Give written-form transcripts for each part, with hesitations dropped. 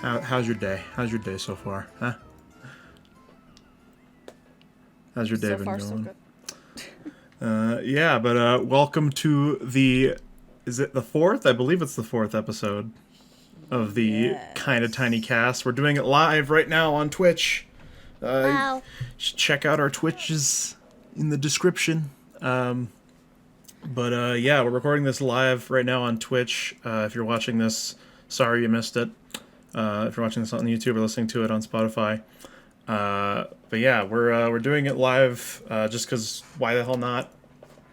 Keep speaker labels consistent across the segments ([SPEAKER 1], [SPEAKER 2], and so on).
[SPEAKER 1] How's your day? How's your day so far? Huh? How's your day
[SPEAKER 2] So
[SPEAKER 1] been
[SPEAKER 2] far,
[SPEAKER 1] going?
[SPEAKER 2] so good.
[SPEAKER 1] Yeah, but welcome to the. Is it the fourth? I believe it's the fourth episode of the KindaTinyCast. We're doing it live right now on Twitch.
[SPEAKER 2] Wow.
[SPEAKER 1] Check out our Twitches in the description. Yeah, we're recording this live right now on Twitch. If you're watching this, sorry you missed it. If you're watching this on YouTube or listening to it on Spotify. But yeah, we're doing it live just because why the hell not?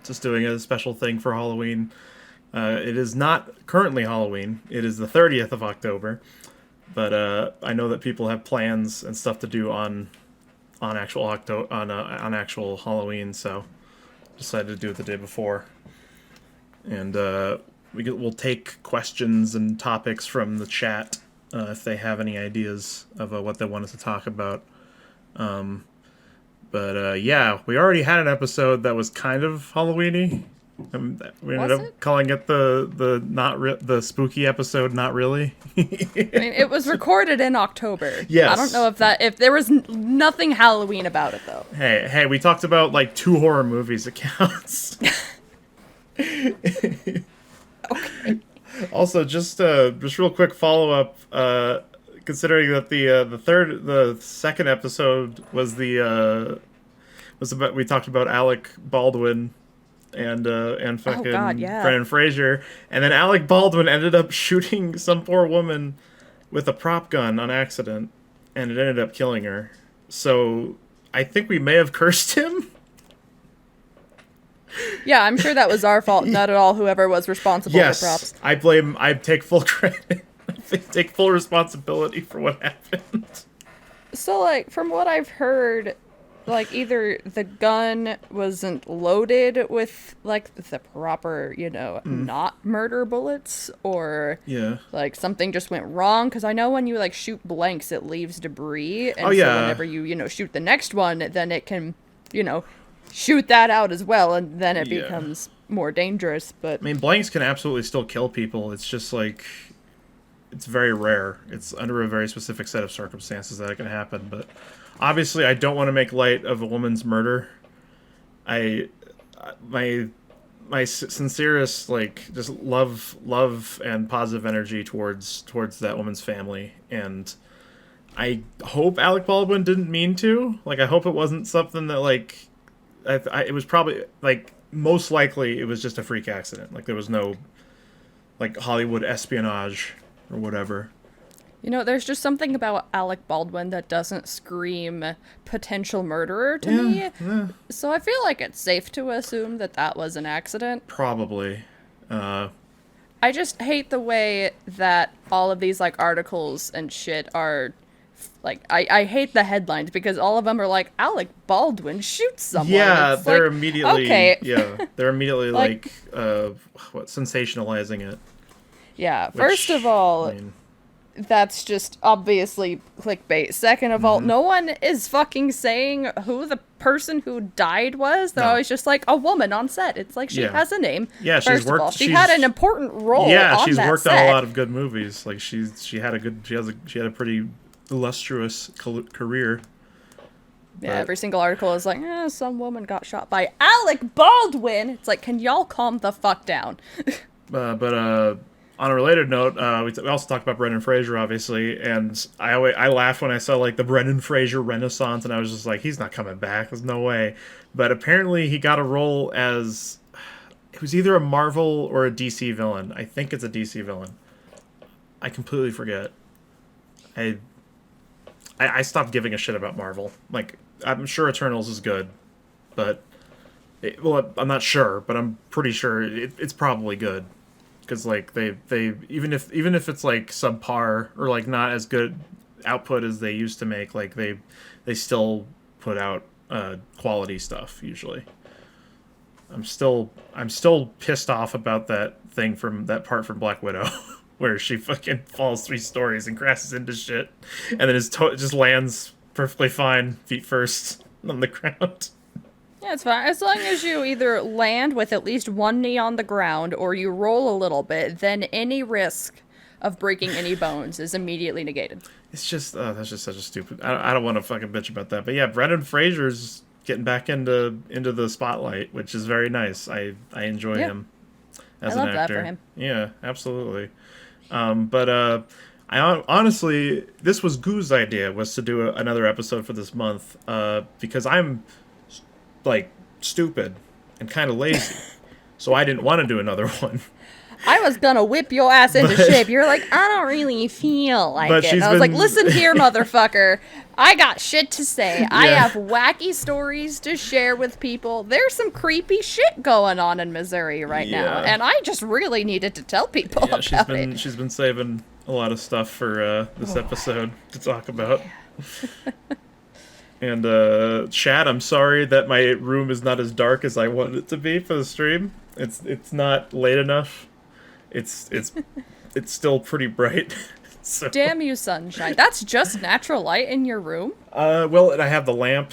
[SPEAKER 1] Just doing a special thing for Halloween. It is not currently Halloween. It is the 30th of October. But I know that people have plans and stuff to do on actual on actual Halloween, so decided to do it the day before. And we'll take questions and topics from the chat if they have any ideas of what they want us to talk about. Yeah, we already had an episode that was kind of Halloween-y. We ended up calling it the spooky episode. Not really.
[SPEAKER 2] I mean, it was recorded in October.
[SPEAKER 1] Yes.
[SPEAKER 2] I don't know if there was nothing Halloween about it though.
[SPEAKER 1] Hey, we talked about like 2 horror movies. It counts.
[SPEAKER 2] Okay.
[SPEAKER 1] Also, just real quick follow up. Considering that the second episode was about, we talked about Alec Baldwin and fucking Brendan Fraser, and then Alec Baldwin ended up shooting some poor woman with a prop gun on accident, and it ended up killing her. So I think we may have cursed him.
[SPEAKER 2] Yeah, I'm sure that was our fault, not at all whoever was responsible for props.
[SPEAKER 1] I take full credit. Take full responsibility for what happened.
[SPEAKER 2] So, like, from what I've heard, like, either the gun wasn't loaded with, like, the proper, not murder bullets, or, like, something just went wrong. Because I know when you, like, shoot blanks, it leaves debris. And so whenever you, shoot the next one, then it can, shoot that out as well, and then it becomes more dangerous. But
[SPEAKER 1] I mean, blanks can absolutely still kill people. It's just, like... It's very rare. It's under a very specific set of circumstances that it can happen. But obviously, I don't want to make light of a woman's murder. My sincerest, like, just love and positive energy towards that woman's family. And I hope Alec Baldwin didn't mean to. Like, I hope it wasn't something that, like, it was probably, like, most likely it was just a freak accident. Like, there was no, like, Hollywood espionage or whatever.
[SPEAKER 2] There's just something about Alec Baldwin that doesn't scream potential murderer to me.
[SPEAKER 1] Yeah.
[SPEAKER 2] So I feel like it's safe to assume that was an accident.
[SPEAKER 1] Probably.
[SPEAKER 2] I just hate the way that all of these, like, articles and shit are, like, I hate the headlines because all of them are like, Alec Baldwin shoots someone.
[SPEAKER 1] Yeah,
[SPEAKER 2] it's
[SPEAKER 1] they're
[SPEAKER 2] like,
[SPEAKER 1] immediately,
[SPEAKER 2] okay.
[SPEAKER 1] they're immediately, like sensationalizing it.
[SPEAKER 2] Yeah, first of all, that's just obviously clickbait. Second of all, no one is fucking saying who the person who died was. They're always just like, a woman on set. It's like, she has a name.
[SPEAKER 1] Yeah,
[SPEAKER 2] first of all, she had an important role.
[SPEAKER 1] Yeah,
[SPEAKER 2] on
[SPEAKER 1] she's
[SPEAKER 2] that
[SPEAKER 1] worked
[SPEAKER 2] set.
[SPEAKER 1] on a lot of good movies. Like, she had a pretty illustrious career.
[SPEAKER 2] Yeah, every single article is like, some woman got shot by Alec Baldwin. It's like, can y'all calm the fuck down?
[SPEAKER 1] On a related note, we also talked about Brendan Fraser, obviously, and I laughed when I saw, like, the Brendan Fraser Renaissance, and I was just like, he's not coming back. There's no way. But apparently he got a role as... It was either a Marvel or a DC villain. I think it's a DC villain. I completely forget. I stopped giving a shit about Marvel. Like, I'm sure Eternals is good, but... I'm not sure, but I'm pretty sure it's probably good. Because, like, they even if it's like subpar or like not as good output as they used to make, like they still put out quality stuff usually. I'm still pissed off about that part from Black Widow where she fucking falls 3 stories and crashes into shit and then just lands perfectly fine, feet first on the ground.
[SPEAKER 2] Yeah, it's fine. As long as you either land with at least one knee on the ground or you roll a little bit, then any risk of breaking any bones is immediately negated.
[SPEAKER 1] It's just that's just such a stupid. I don't want to fucking bitch about that, but yeah, Brendan Fraser's getting back into the spotlight, which is very nice. I enjoy him as an actor. I love that for him. Yeah, absolutely. But I honestly, this was Goo's idea, was to do another episode for this month, because I'm like stupid and kind of lazy, so I didn't want to do another one.
[SPEAKER 2] I was gonna whip your ass into shape. You're like, I don't really feel like it. And I was like, listen here, motherfucker. I got shit to say. Yeah. I have wacky stories to share with people. There's some creepy shit going on in Missouri right now, and I just really needed to tell people about it.
[SPEAKER 1] She's been saving a lot of stuff for this episode to talk about. And Chad, I'm sorry that my room is not as dark as I wanted it to be for the stream. It's not late enough. It's still pretty bright. So.
[SPEAKER 2] Damn you, sunshine. That's just natural light in your room?
[SPEAKER 1] Well, I have the lamp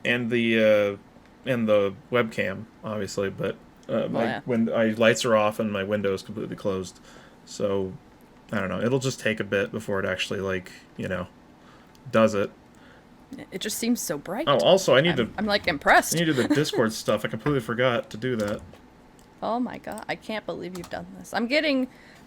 [SPEAKER 1] and the webcam, obviously, but when my lights are off and my window is completely closed. So, I don't know. It'll just take a bit before it actually, does it.
[SPEAKER 2] It just seems so bright.
[SPEAKER 1] Oh, also, I'm
[SPEAKER 2] impressed.
[SPEAKER 1] I need to do the Discord stuff. I completely forgot to do that.
[SPEAKER 2] Oh my god, I can't believe you've done this.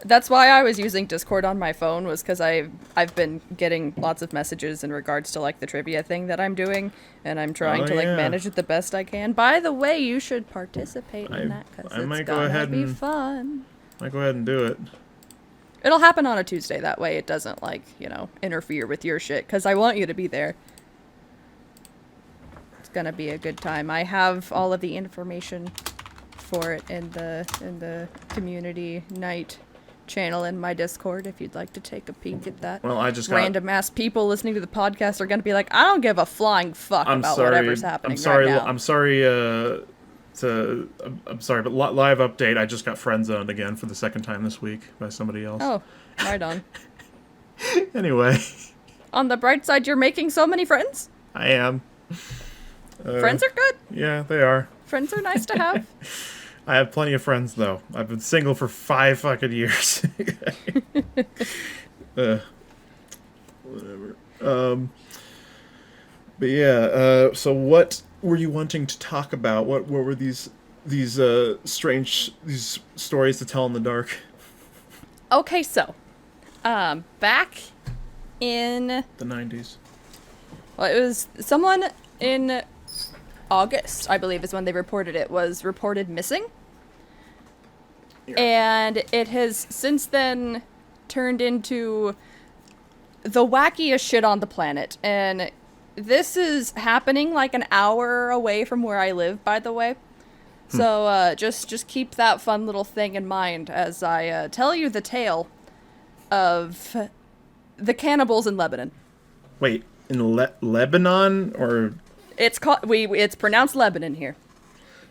[SPEAKER 2] That's why I was using Discord on my phone, was because I've been getting lots of messages in regards to, the trivia thing that I'm doing, and I'm trying to, manage it the best I can. By the way, you should participate in that, because it's gonna be fun.
[SPEAKER 1] I might go ahead and do it.
[SPEAKER 2] It'll happen on a Tuesday, that way it doesn't, interfere with your shit, because I want you to be there. It's gonna be a good time. I have all of the information for it in the community night channel in my Discord, if you'd like to take a peek at that.
[SPEAKER 1] Well, I just
[SPEAKER 2] random ass people listening to the podcast are going to be like, I don't give a flying fuck about whatever's happening right now.
[SPEAKER 1] I'm sorry, but live update, I just got friend zoned again for the second time this week by somebody else.
[SPEAKER 2] Oh, right on.
[SPEAKER 1] Anyway.
[SPEAKER 2] On the bright side, you're making so many friends?
[SPEAKER 1] I am.
[SPEAKER 2] Friends are good.
[SPEAKER 1] Yeah, they are.
[SPEAKER 2] Friends are nice to have.
[SPEAKER 1] I have plenty of friends, though. I've been single for 5 fucking years. Whatever. But yeah, so what were you wanting to talk about? What were these strange stories to tell in the dark?
[SPEAKER 2] Okay, so back in
[SPEAKER 1] the 90s.
[SPEAKER 2] Well, it was someone in August, I believe, is when they reported it, was reported missing. Yeah. And it has since then turned into the wackiest shit on the planet. And this is happening an hour away from where I live, by the way. So just keep that fun little thing in mind as I tell you the tale of the Cannibals in Lebanon.
[SPEAKER 1] Wait, in Lebanon, or...
[SPEAKER 2] It's pronounced Lebanon here.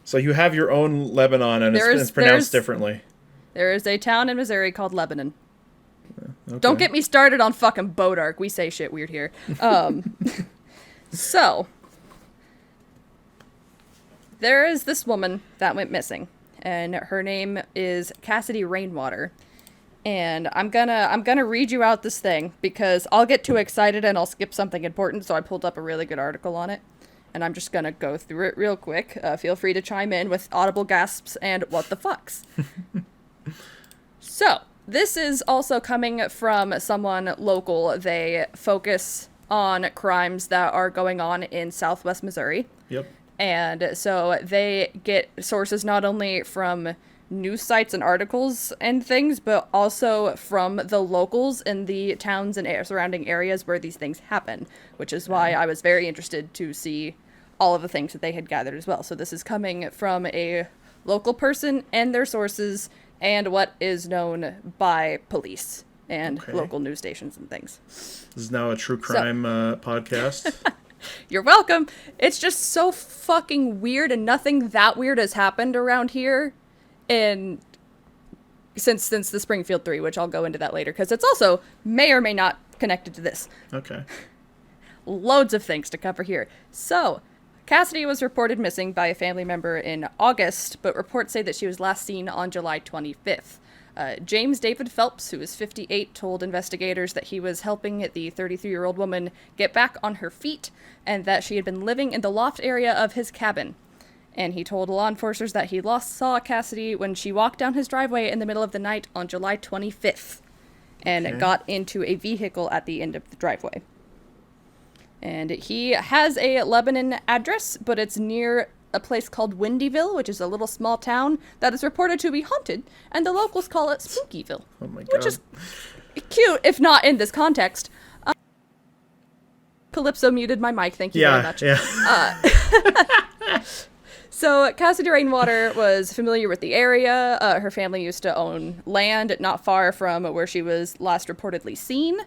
[SPEAKER 1] So you have your own Lebanon, and it's pronounced differently.
[SPEAKER 2] There is a town in Missouri called Lebanon. Okay. Don't get me started on fucking Bodark. We say shit weird here. So, there is this woman that went missing, and her name is Cassidy Rainwater. And I'm gonna read you out this thing, because I'll get too excited and I'll skip something important, so I pulled up a really good article on it. And I'm just gonna go through it real quick. Feel free to chime in with audible gasps and what the fucks. So, this is also coming from someone local. They focus on crimes that are going on in southwest Missouri.
[SPEAKER 1] Yep.
[SPEAKER 2] And so they get sources not only from news sites and articles and things, but also from the locals in the towns and surrounding areas where these things happen, which is why I was very interested to see all of the things that they had gathered as well. So this is coming from a local person and their sources and what is known by police and local news stations and things.
[SPEAKER 1] This is now a true crime podcast.
[SPEAKER 2] You're welcome. It's just so fucking weird, and nothing that weird has happened around here since the Springfield 3, which I'll go into that later, because it's also may or may not connected to this.
[SPEAKER 1] Okay.
[SPEAKER 2] Loads of things to cover here. So, Cassidy was reported missing by a family member in August, but reports say that she was last seen on July 25th. James David Phelps, who was 58, told investigators that he was helping the 33-year-old woman get back on her feet and that she had been living in the loft area of his cabin. And he told law enforcers that he last saw Cassidy when she walked down his driveway in the middle of the night on July 25th and got into a vehicle at the end of the driveway. And he has a Lebanon address, but it's near a place called Windyville, which is a little small town that is reported to be haunted, and the locals call it Spookyville.
[SPEAKER 1] Oh my god.
[SPEAKER 2] Which is cute, if not in this context. Calypso muted my mic, thank you very much. So Cassidy Rainwater was familiar with the area. Her family used to own land not far from where she was last reportedly seen,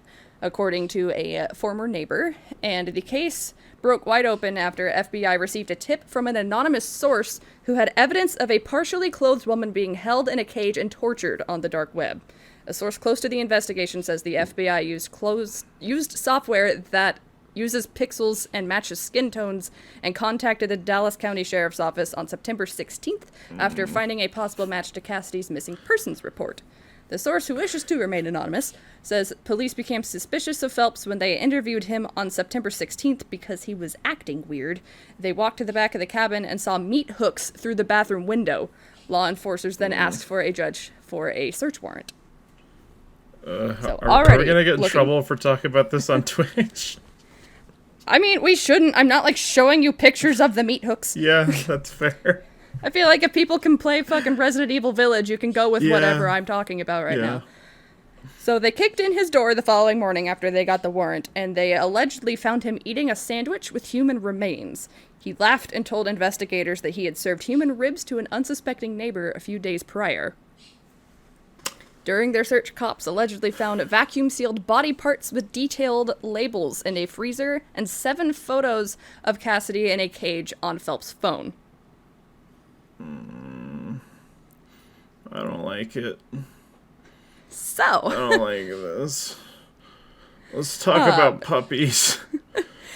[SPEAKER 2] according to a former neighbor. And the case broke wide open after FBI received a tip from an anonymous source who had evidence of a partially clothed woman being held in a cage and tortured on the dark web. A source close to the investigation says the FBI used software that uses pixels and matches skin tones and contacted the Dallas County Sheriff's Office on September 16th after finding a possible match to Cassidy's missing persons report. The source, who wishes to remain anonymous, says police became suspicious of Phelps when they interviewed him on September 16th because he was acting weird. They walked to the back of the cabin and saw meat hooks through the bathroom window. Law enforcers then asked for a judge for a search warrant.
[SPEAKER 1] Are we going to get in trouble for talking about this on Twitch?
[SPEAKER 2] I mean, we shouldn't. I'm not, like, showing you pictures of the meat hooks.
[SPEAKER 1] Yeah, that's fair.
[SPEAKER 2] I feel like if people can play fucking Resident Evil Village, you can go with whatever I'm talking about right now. So they kicked in his door the following morning after they got the warrant, and they allegedly found him eating a sandwich with human remains. He laughed and told investigators that he had served human ribs to an unsuspecting neighbor a few days prior. During their search, cops allegedly found vacuum-sealed body parts with detailed labels in a freezer and 7 photos of Cassidy in a cage on Phelps' phone.
[SPEAKER 1] I don't like it.
[SPEAKER 2] So.
[SPEAKER 1] I don't like this. Let's talk about puppies.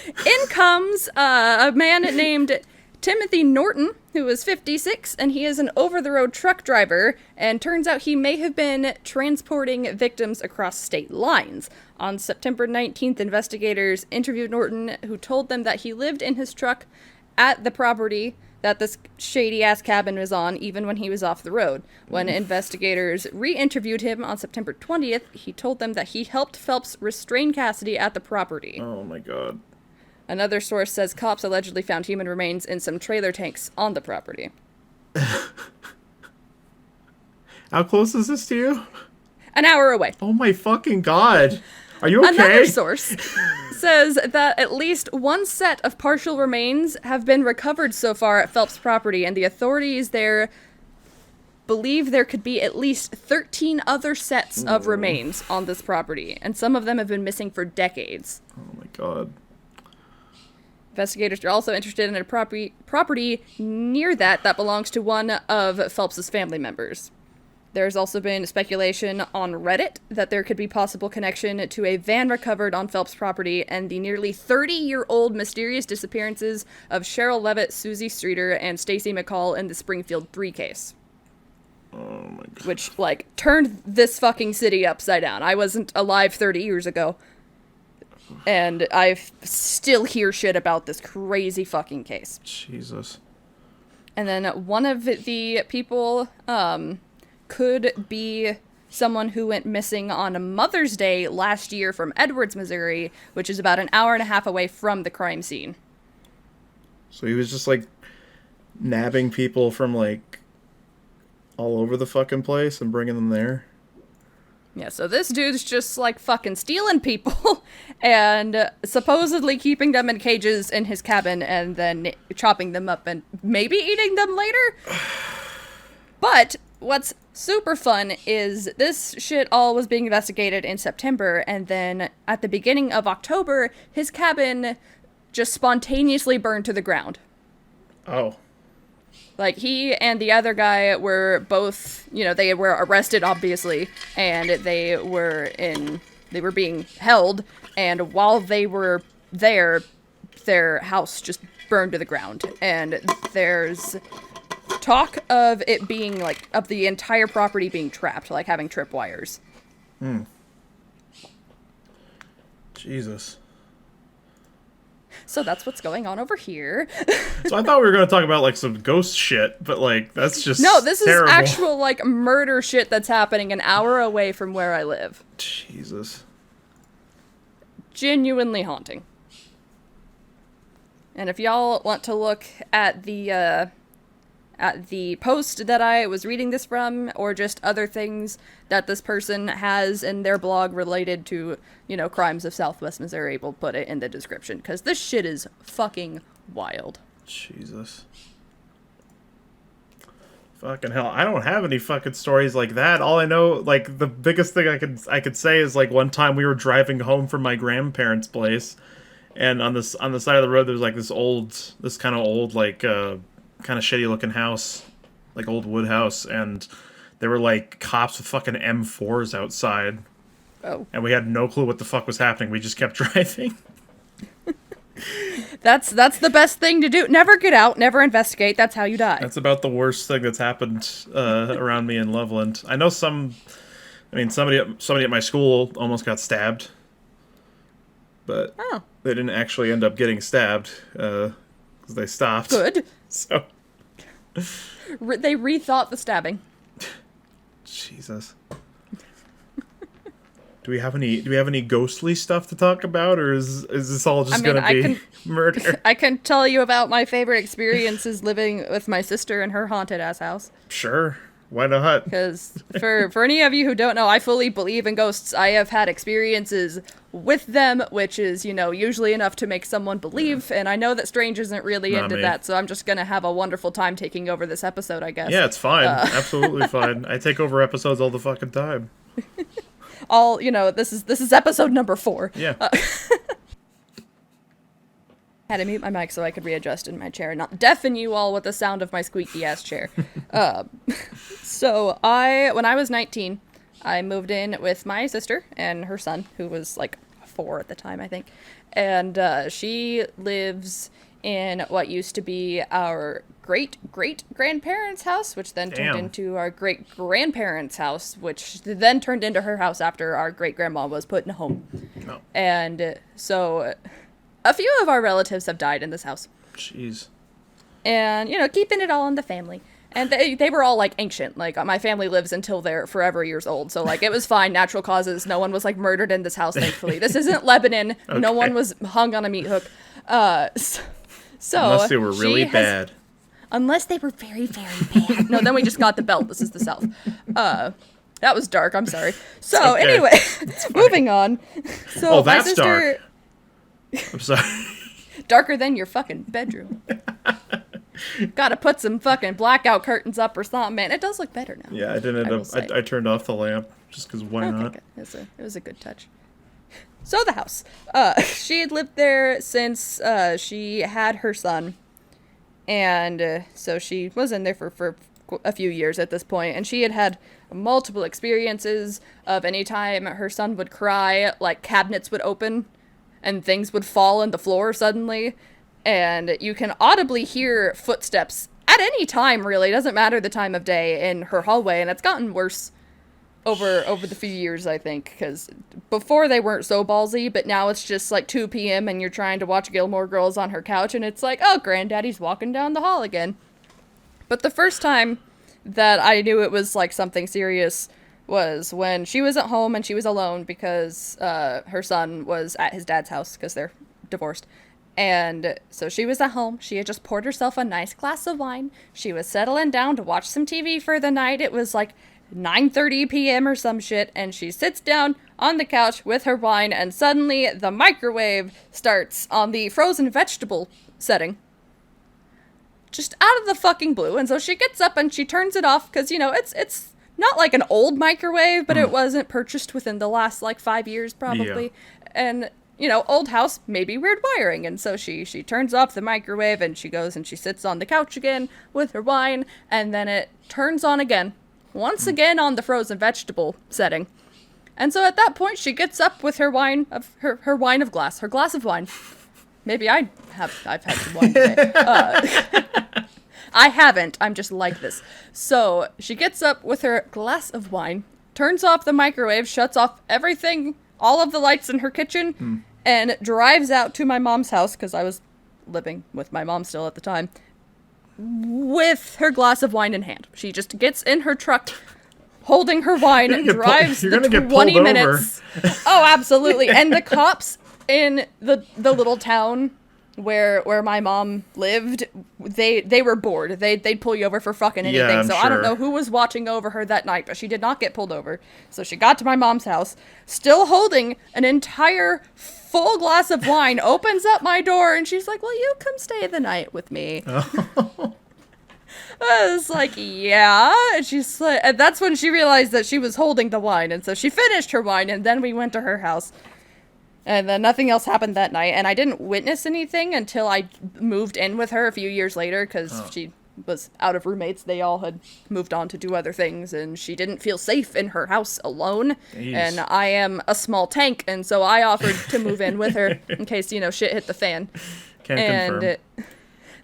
[SPEAKER 2] In comes a man named Timothy Norton, who is 56, and he is an over-the-road truck driver, and turns out he may have been transporting victims across state lines. On September 19th, investigators interviewed Norton, who told them that he lived in his truck at the property that this shady-ass cabin was on, even when he was off the road. When investigators re-interviewed him on September 20th, he told them that he helped Phelps restrain Cassidy at the property.
[SPEAKER 1] Oh my god.
[SPEAKER 2] Another source says cops allegedly found human remains in some trailer tanks on the property.
[SPEAKER 1] How close is this to you?
[SPEAKER 2] An hour away.
[SPEAKER 1] Oh my fucking god. Are you okay?
[SPEAKER 2] Another source says that at least one set of partial remains have been recovered so far at Phelps' property, and the authorities there believe there could be at least 13 other sets of remains on this property, and some of them have been missing for decades.
[SPEAKER 1] Oh my god.
[SPEAKER 2] Investigators are also interested in a property near that belongs to one of Phelps' family members. There's also been speculation on Reddit that there could be possible connection to a van recovered on Phelps' property and the nearly 30-year-old mysterious disappearances of Cheryl Levitt, Susie Streeter, and Stacy McCall in the Springfield 3 case.
[SPEAKER 1] Oh my god.
[SPEAKER 2] Which, like, turned this fucking city upside down. I wasn't alive 30 years ago. And I still hear shit about this crazy fucking case.
[SPEAKER 1] Jesus.
[SPEAKER 2] And then one of the people could be someone who went missing on Mother's Day last year from Edwards, Missouri, which is about an hour and a half away from the crime scene.
[SPEAKER 1] So he was just, like, nabbing people from, like, all over the fucking place and bringing them there?
[SPEAKER 2] Yeah, so this dude's just, like, fucking stealing people and supposedly keeping them in cages in his cabin and then chopping them up and maybe eating them later. But what's super fun is this shit all was being investigated in September, and then at the beginning of October, his cabin just spontaneously burned to the ground. Oh. Like, he and the other guy were both, you know, they were arrested, obviously, and they were being held, and while they were there, their house just burned to the ground. And there's talk of it being, like, of the entire property being trapped, like having tripwires.
[SPEAKER 1] Jesus.
[SPEAKER 2] So that's what's going on over here.
[SPEAKER 1] So I thought we were going to talk about, like, some ghost shit, but, like, that's just
[SPEAKER 2] No, this
[SPEAKER 1] terrible.
[SPEAKER 2] is actual, like, murder shit that's happening an hour away from where I live.
[SPEAKER 1] Jesus.
[SPEAKER 2] Genuinely haunting. And if y'all want to look at the post that I was reading this from, or just other things that this person has in their blog related to, you know, crimes of Southwest Missouri, we'll put it in the description, because this shit is fucking wild.
[SPEAKER 1] Jesus. Fucking hell, I don't have any fucking stories like that. All I know, like, the biggest thing I could say is, like, one time we were driving home from my grandparents' place, and on the side of the road there was, like, this kind of old, like, kind of shitty looking house, like old wood house, and there were, like, cops with fucking M4s outside.
[SPEAKER 2] Oh.
[SPEAKER 1] And we had no clue what the fuck was happening. We just kept driving.
[SPEAKER 2] That's the best thing to do. Never get out, never investigate. That's how you die.
[SPEAKER 1] That's about the worst thing that's happened around me in Loveland. I know somebody at my school almost got stabbed, but they didn't actually end up getting stabbed because they stopped.
[SPEAKER 2] Good.
[SPEAKER 1] So
[SPEAKER 2] They rethought the stabbing.
[SPEAKER 1] Jesus. Do we have any ghostly stuff to talk about, or is this all just gonna be murder?
[SPEAKER 2] I can tell you about my favorite experiences living with my sister in her haunted ass house.
[SPEAKER 1] Sure, why not?
[SPEAKER 2] Because for any of you who don't know, I fully believe in ghosts. I have had experiences with them, which is, you know, usually enough to make someone believe. And I know that Strange isn't really into that, so I'm just gonna have a wonderful time taking over this episode, I guess.
[SPEAKER 1] Yeah, it's fine, absolutely fine. I take over episodes all the fucking time.
[SPEAKER 2] All, you know, this is episode number 4.
[SPEAKER 1] Yeah.
[SPEAKER 2] Had to mute my mic so I could readjust in my chair and not deafen you all with the sound of my squeaky ass chair. So when I was 19, I moved in with my sister and her son, who was like 4 at the time, I think. And she lives in what used to be our great-great-grandparents' house, which then turned into our great-grandparents' house, which then turned into her house after our great-grandma was put in a home.
[SPEAKER 1] Oh.
[SPEAKER 2] And so a few of our relatives have died in this house.
[SPEAKER 1] Jeez.
[SPEAKER 2] And, you know, keeping it all in the family. And they were all, like, ancient. Like, my family lives until they're forever years old. So, like, it was fine. Natural causes. No one was, like, murdered in this house, thankfully. This isn't Lebanon. Okay. No one was hung on a meat hook. So
[SPEAKER 1] unless they were really bad.
[SPEAKER 2] Unless they were very, very bad. No, then we just got the belt. This is the South. That was dark. I'm sorry. So,
[SPEAKER 1] okay.
[SPEAKER 2] Anyway, moving on. So,
[SPEAKER 1] that's
[SPEAKER 2] my sister...
[SPEAKER 1] dark. I'm sorry.
[SPEAKER 2] Darker than your fucking bedroom. Gotta put some fucking blackout curtains up or something, man. It does look better now.
[SPEAKER 1] Yeah, I turned off the lamp just because why not?
[SPEAKER 2] Good. It was a good touch. So the house. She had lived there since she had her son. And so she was in there for a few years at this point. And she had multiple experiences of any time her son would cry, like cabinets would open and things would fall on the floor suddenly. And you can audibly hear footsteps at any time, really. It doesn't matter the time of day in her hallway. And it's gotten worse over the few years, I think, because before they weren't so ballsy, but now it's just like 2 p.m. and you're trying to watch Gilmore Girls on her couch, and it's like, oh, Granddaddy's walking down the hall again. But the first time that I knew it was like something serious was when she was at home and she was alone because her son was at his dad's house because they're divorced. And so she was at home. She had just poured herself a nice glass of wine. She was settling down to watch some TV for the night. It was like 9:30 p.m. or some shit, and she sits down on the couch with her wine, and suddenly the microwave starts on the frozen vegetable setting. Just out of the fucking blue. And so she gets up and she turns it off, because, you know, it's not like an old microwave, but it wasn't purchased within the last, like, 5 years, probably. Yeah. And, you know, old house, maybe weird wiring. And so she turns off the microwave, and she goes and she sits on the couch again with her wine, and then it turns on again. Once again on the frozen vegetable setting. And so at that point, she gets up with her wine of her wine of glass, her glass of wine. Maybe I've had some wine today. I haven't. I'm just like this. So she gets up with her glass of wine, turns off the microwave, shuts off everything, all of the lights in her kitchen, and drives out to my mom's house, because I was living with my mom still at the time, with her glass of wine in hand. She just gets in her truck, holding her wine, and drives
[SPEAKER 1] you're gonna
[SPEAKER 2] the
[SPEAKER 1] get
[SPEAKER 2] 20
[SPEAKER 1] pulled
[SPEAKER 2] minutes. Oh, absolutely. And the cops in the little town where my mom lived, they were bored. They'd pull you over for fucking anything.
[SPEAKER 1] Yeah, I'm
[SPEAKER 2] so
[SPEAKER 1] sure.
[SPEAKER 2] I don't know who was watching over her that night, but she did not get pulled over. So she got to my mom's house, still holding an entire full glass of wine, opens up my door, and she's like, "Will you come stay the night with me?" I was like, yeah. And she's like, and that's when she realized that she was holding the wine. And so she finished her wine, and then we went to her house. And then nothing else happened that night. And I didn't witness anything until I moved in with her a few years later, because she was out of roommates. They all had moved on to do other things, and she didn't feel safe in her house alone.
[SPEAKER 1] Jeez.
[SPEAKER 2] And I am a small tank, and so I offered to move in with her in case, shit hit the fan.
[SPEAKER 1] Can confirm.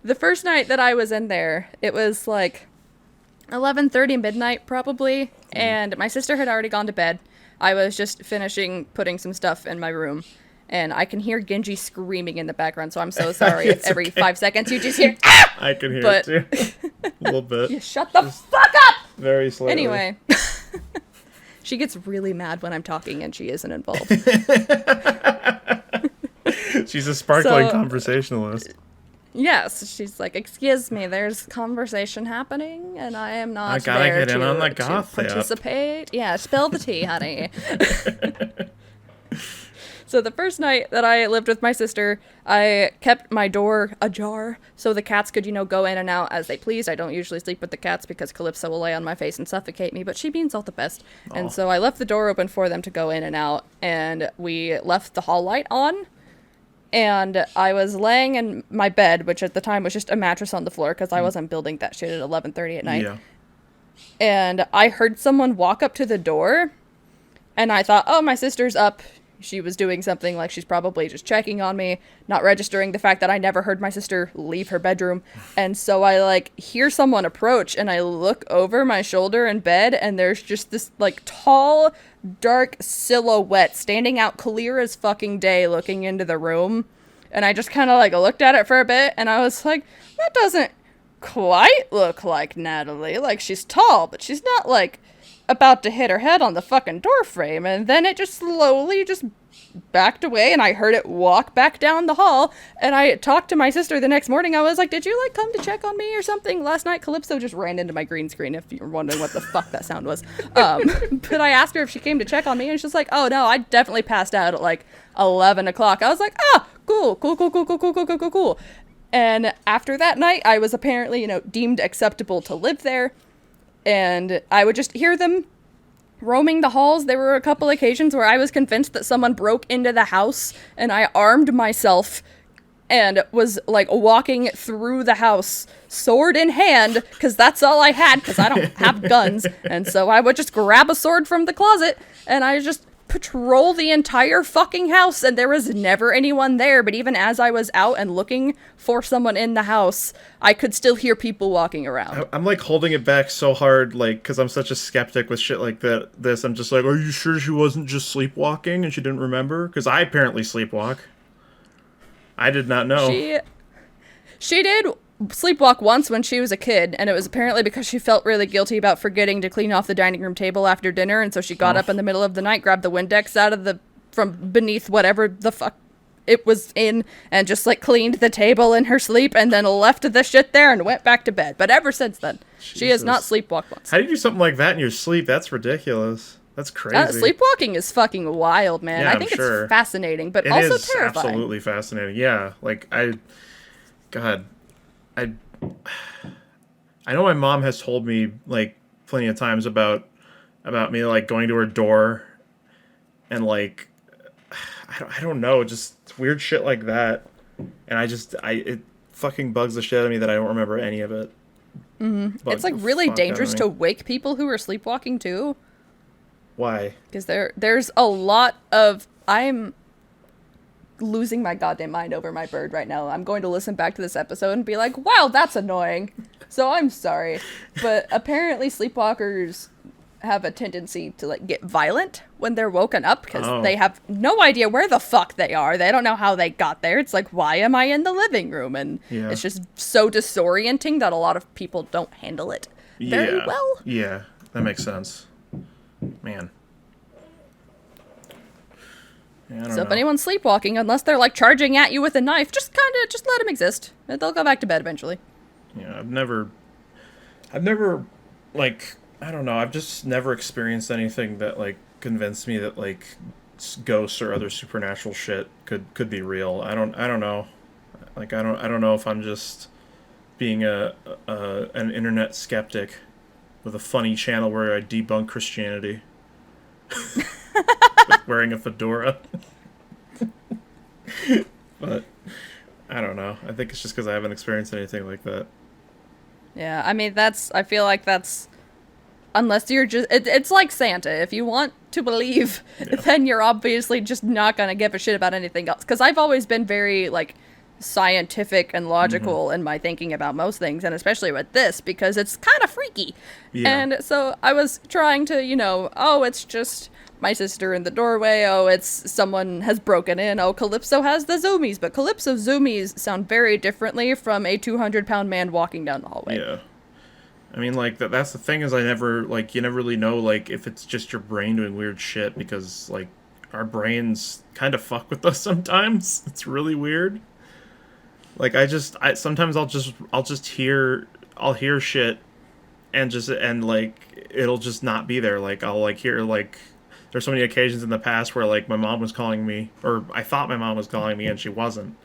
[SPEAKER 2] The first night that I was in there, it was like 11:30 midnight probably, and my sister had already gone to bed. I was just finishing putting some stuff in my room, and I can hear Genji screaming in the background, so I'm so sorry if every 5 seconds you just hear, "Ah!"
[SPEAKER 1] I can hear
[SPEAKER 2] But-
[SPEAKER 1] it too. A little bit.
[SPEAKER 2] You shut the fuck up!
[SPEAKER 1] Very slightly.
[SPEAKER 2] Anyway. She gets really mad when I'm talking and she isn't involved.
[SPEAKER 1] She's a sparkling
[SPEAKER 2] So-
[SPEAKER 1] conversationalist.
[SPEAKER 2] Yes, she's like, "Excuse me, there's conversation happening, and I am not
[SPEAKER 1] I gotta
[SPEAKER 2] there
[SPEAKER 1] get in
[SPEAKER 2] to,
[SPEAKER 1] on the
[SPEAKER 2] to
[SPEAKER 1] gossip."
[SPEAKER 2] participate." Yeah, spill the tea, honey. So the first night that I lived with my sister, I kept my door ajar so the cats could, go in and out as they pleased. I don't usually sleep with the cats because Calypso will lay on my face and suffocate me, but she means all the best. And so I left the door open for them to go in and out, and we left the hall light on. And I was laying in my bed, which at the time was just a mattress on the floor because I wasn't building that shit at 11:30 at night.
[SPEAKER 1] Yeah.
[SPEAKER 2] And I heard someone walk up to the door, and I thought, oh, my sister's up. She was doing something, like she's probably just checking on me, not registering the fact that I never heard my sister leave her bedroom. And so I hear someone approach, and I look over my shoulder in bed, and there's just this tall, dark silhouette standing out clear as fucking day looking into the room. And I just kind of looked at it for a bit, and I was like, that doesn't quite look like Natalie. She's tall, but she's not about to hit her head on the fucking door frame. And then it just slowly just backed away, and I heard it walk back down the hall. And I talked to my sister the next morning. I was like, "Did you come to check on me or something last night?" Calypso just ran into my green screen, if you're wondering what the fuck that sound was. But I asked her if she came to check on me, and she's like, "Oh no, I definitely passed out at 11 o'clock." I was like, cool. And after that night, I was apparently deemed acceptable to live there. And I would just hear them roaming the halls. There were a couple occasions where I was convinced that someone broke into the house, and I armed myself and was walking through the house, sword in hand, because that's all I had, because I don't have guns. And so I would just grab a sword from the closet, and I just patrol the entire fucking house, and there was never anyone there. But even as I was out and looking for someone in the house, I could still hear people walking around.
[SPEAKER 1] I'm holding it back so hard, because I'm such a skeptic with shit like that. I'm just are you sure she wasn't just sleepwalking and she didn't remember? Because I apparently sleepwalk. I did not know.
[SPEAKER 2] She did sleepwalk once when she was a kid, and it was apparently because she felt really guilty about forgetting to clean off the dining room table after dinner, and so she got up in the middle of the night, grabbed the Windex out of from beneath whatever the fuck it was in, and just cleaned the table in her sleep, and then left the shit there and went back to bed. But ever since then, she has not sleepwalked once.
[SPEAKER 1] How do you do something like that in your sleep? That's ridiculous. That's crazy.
[SPEAKER 2] Sleepwalking is fucking wild, man.
[SPEAKER 1] Yeah,
[SPEAKER 2] I think
[SPEAKER 1] sure.
[SPEAKER 2] it's fascinating, but
[SPEAKER 1] It
[SPEAKER 2] also
[SPEAKER 1] is
[SPEAKER 2] terrifying.
[SPEAKER 1] absolutely fascinating. Yeah, I know my mom has told me plenty of times about me going to her door and I don't know, just weird shit like that. And it fucking bugs the shit out of me that I don't remember any of it.
[SPEAKER 2] Mm-hmm. It's really dangerous to wake people who are sleepwalking too.
[SPEAKER 1] Why?
[SPEAKER 2] Because there's a lot of... I'm losing my goddamn mind over my bird right now. I'm going to listen back to this episode and be like, wow, that's annoying. So I'm sorry, but apparently sleepwalkers have a tendency to like get violent when they're woken up because they have no idea where the fuck they are. They don't know how they got there. It's like, why am I in the living room? And it's just so disorienting that a lot of people don't handle it very well.
[SPEAKER 1] Yeah, that makes sense. Man. Yeah, I don't know.
[SPEAKER 2] If anyone's sleepwalking, unless they're like charging at you with a knife, just let them exist. They'll go back to bed eventually.
[SPEAKER 1] Yeah, I've never, like, I don't know, I've just never experienced anything that, like, convinced me that, like, ghosts or other supernatural shit could be real. I don't know. Like, I don't know if I'm just being an internet skeptic with a funny channel where I debunk Christianity. Wearing a fedora. But I don't know. I think it's just because I haven't experienced anything like that.
[SPEAKER 2] Yeah, I mean, I feel like that's, unless you're just, it's like Santa. If you want to believe, then you're obviously just not going to give a shit about anything else. Because I've always been very, like, scientific and logical in my thinking about most things, and especially with this, because it's kind of freaky. Yeah. And so I was trying to, it's just my sister in the doorway. Oh, it's someone has broken in. Oh, Calypso has the zoomies. But Calypso's zoomies sound very differently from a 200-pound man walking down the hallway.
[SPEAKER 1] Yeah. I mean, like, that's the thing is you never really know, like, if it's just your brain doing weird shit, because, like, our brains kind of fuck with us sometimes. It's really weird. Like, sometimes I'll hear shit and, like, it'll just not be there. Like, I'll, like, hear, like, there's so many occasions in the past where, like, my mom was calling me, or I thought my mom was calling me and she wasn't.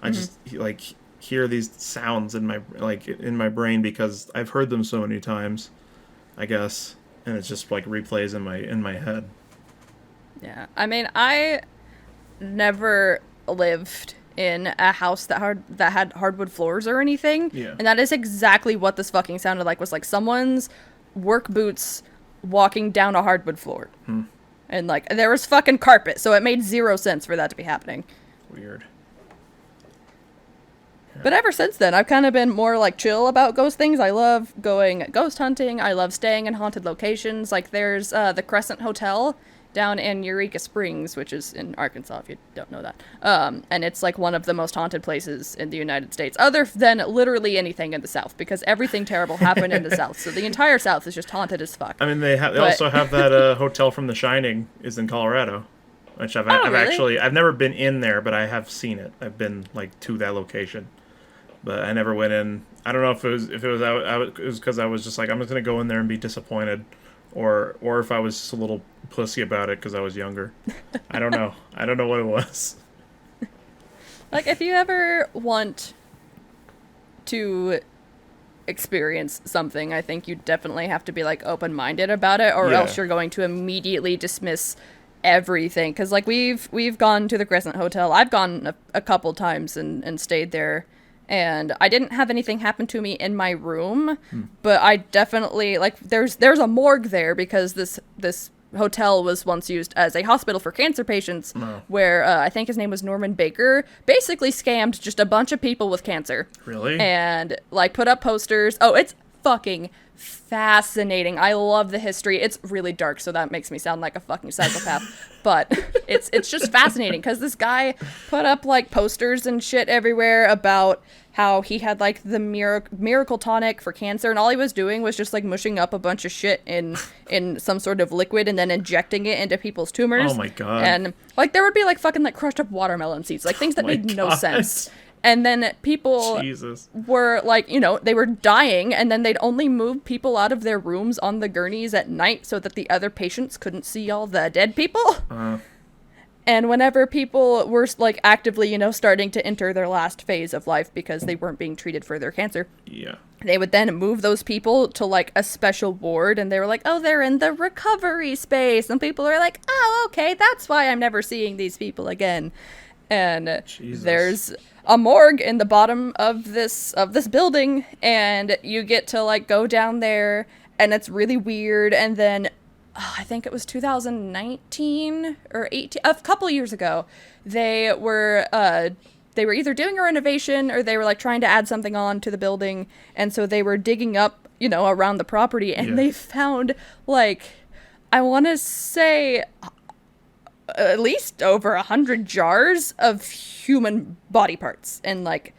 [SPEAKER 1] I just, like, hear these sounds in my brain because I've heard them so many times, I guess, and it just, like, replays in my head.
[SPEAKER 2] Yeah. I mean, I never lived in a house that had hardwood floors or anything.
[SPEAKER 1] Yeah.
[SPEAKER 2] And that is exactly what this fucking sounded like, was like someone's work boots walking down a hardwood floor. And like there was fucking carpet, so it made zero sense for that to be happening.
[SPEAKER 1] Weird. Yeah.
[SPEAKER 2] But ever since then, I've kind of been more like chill about ghost things. I love going ghost hunting. I love staying in haunted locations. Like there's the Crescent Hotel down in Eureka Springs, which is in Arkansas, if you don't know that. And it's like one of the most haunted places in the United States, other than literally anything in the South, because everything terrible happened in the South. So the entire South is just haunted as fuck.
[SPEAKER 1] I mean, they also have that hotel from The Shining is in Colorado, which I've never been in there, but I have seen it. I've been like to that location, but I never went in. I don't know if it was because I was just like, I'm just gonna go in there and be disappointed. Or if I was just a little pussy about it because I was younger. I don't know. I don't know what it was.
[SPEAKER 2] Like, if you ever want to experience something, I think you definitely have to be, like, open-minded about it, or else you're going to immediately dismiss everything. Because, like, we've gone to the Crescent Hotel. I've gone a couple times and stayed there. And I didn't have anything happen to me in my room, but I definitely, like, there's a morgue there because this hotel was once used as a hospital for cancer patients, where I think his name was Norman Baker, basically scammed just a bunch of people with cancer.
[SPEAKER 1] Really?
[SPEAKER 2] And, like, put up posters. Oh, it's fucking fascinating. I love the history. It's really dark, so that makes me sound like a fucking psychopath. But it's just fascinating because this guy put up like posters and shit everywhere about how he had like the miracle tonic for cancer, and all he was doing was just like mushing up a bunch of shit in some sort of liquid and then injecting it into people's tumors.
[SPEAKER 1] Oh my god.
[SPEAKER 2] And like there would be like fucking like crushed up watermelon seeds, like things that made no sense. And then people were like, they were dying, and then they'd only move people out of their rooms on the gurneys at night so that the other patients couldn't see all the dead people. And whenever people were like actively, starting to enter their last phase of life because they weren't being treated for their cancer, they would then move those people to like a special ward, and they were like, oh, they're in the recovery space. And people are like, oh, okay, that's why I'm never seeing these people again. And there's a morgue in the bottom of this building, and you get to like go down there, and it's really weird. And then I think it was 2019 or 18, a couple years ago, they were they were either doing a renovation or they were like trying to add something on to the building, and so they were digging up, you know, around the property, and they found like, I want to say at least over 100 jars of human body parts, and like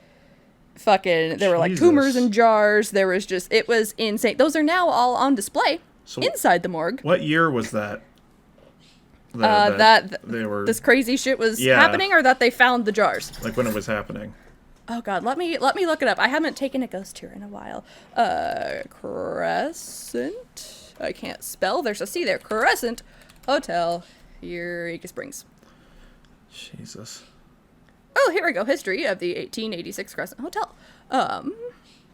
[SPEAKER 2] fucking there were like tumors in jars. There was just, it was insane. Those are now all on display inside the morgue.
[SPEAKER 1] What year was that?
[SPEAKER 2] That
[SPEAKER 1] they were,
[SPEAKER 2] this crazy shit was happening, or that they found the jars?
[SPEAKER 1] Like when it was happening.
[SPEAKER 2] Oh god, let me look it up. I haven't taken a ghost tour in a while. Crescent. I can't spell. There's a C there. Crescent Hotel, Eureka Springs.
[SPEAKER 1] Jesus.
[SPEAKER 2] Oh, here we go. History of the 1886 Crescent Hotel.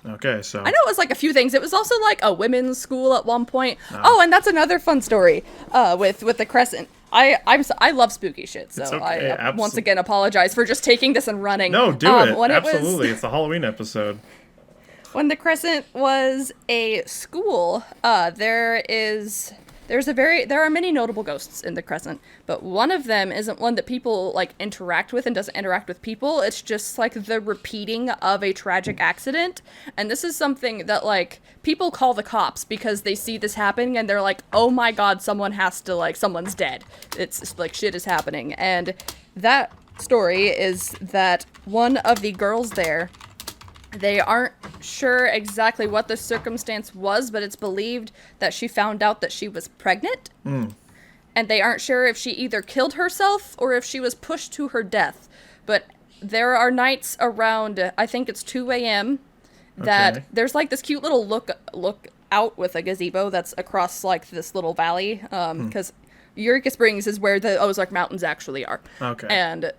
[SPEAKER 1] Okay, so
[SPEAKER 2] I know it was like a few things. It was also like a women's school at one point. Oh, and that's another fun story with the Crescent. I love spooky shit, so
[SPEAKER 1] okay.
[SPEAKER 2] I once again apologize for just taking this and running.
[SPEAKER 1] No, do it. Absolutely. It's the Halloween episode.
[SPEAKER 2] When the Crescent was a school, there are many notable ghosts in the Crescent, but one of them isn't one that people like interact with and doesn't interact with people. It's just like the repeating of a tragic accident. And this is something that like people call the cops because they see this happening and they're like, oh my god, someone's dead. It's like shit is happening. And that story is that one of the girls there, they aren't sure exactly what the circumstance was, but it's believed that she found out that she was pregnant. And they aren't sure if she either killed herself or if she was pushed to her death. But there are nights around, I think it's 2 a.m., that there's like this cute little look out with a gazebo that's across like this little valley. Because Eureka Springs is where the Ozark Mountains actually are. Okay. And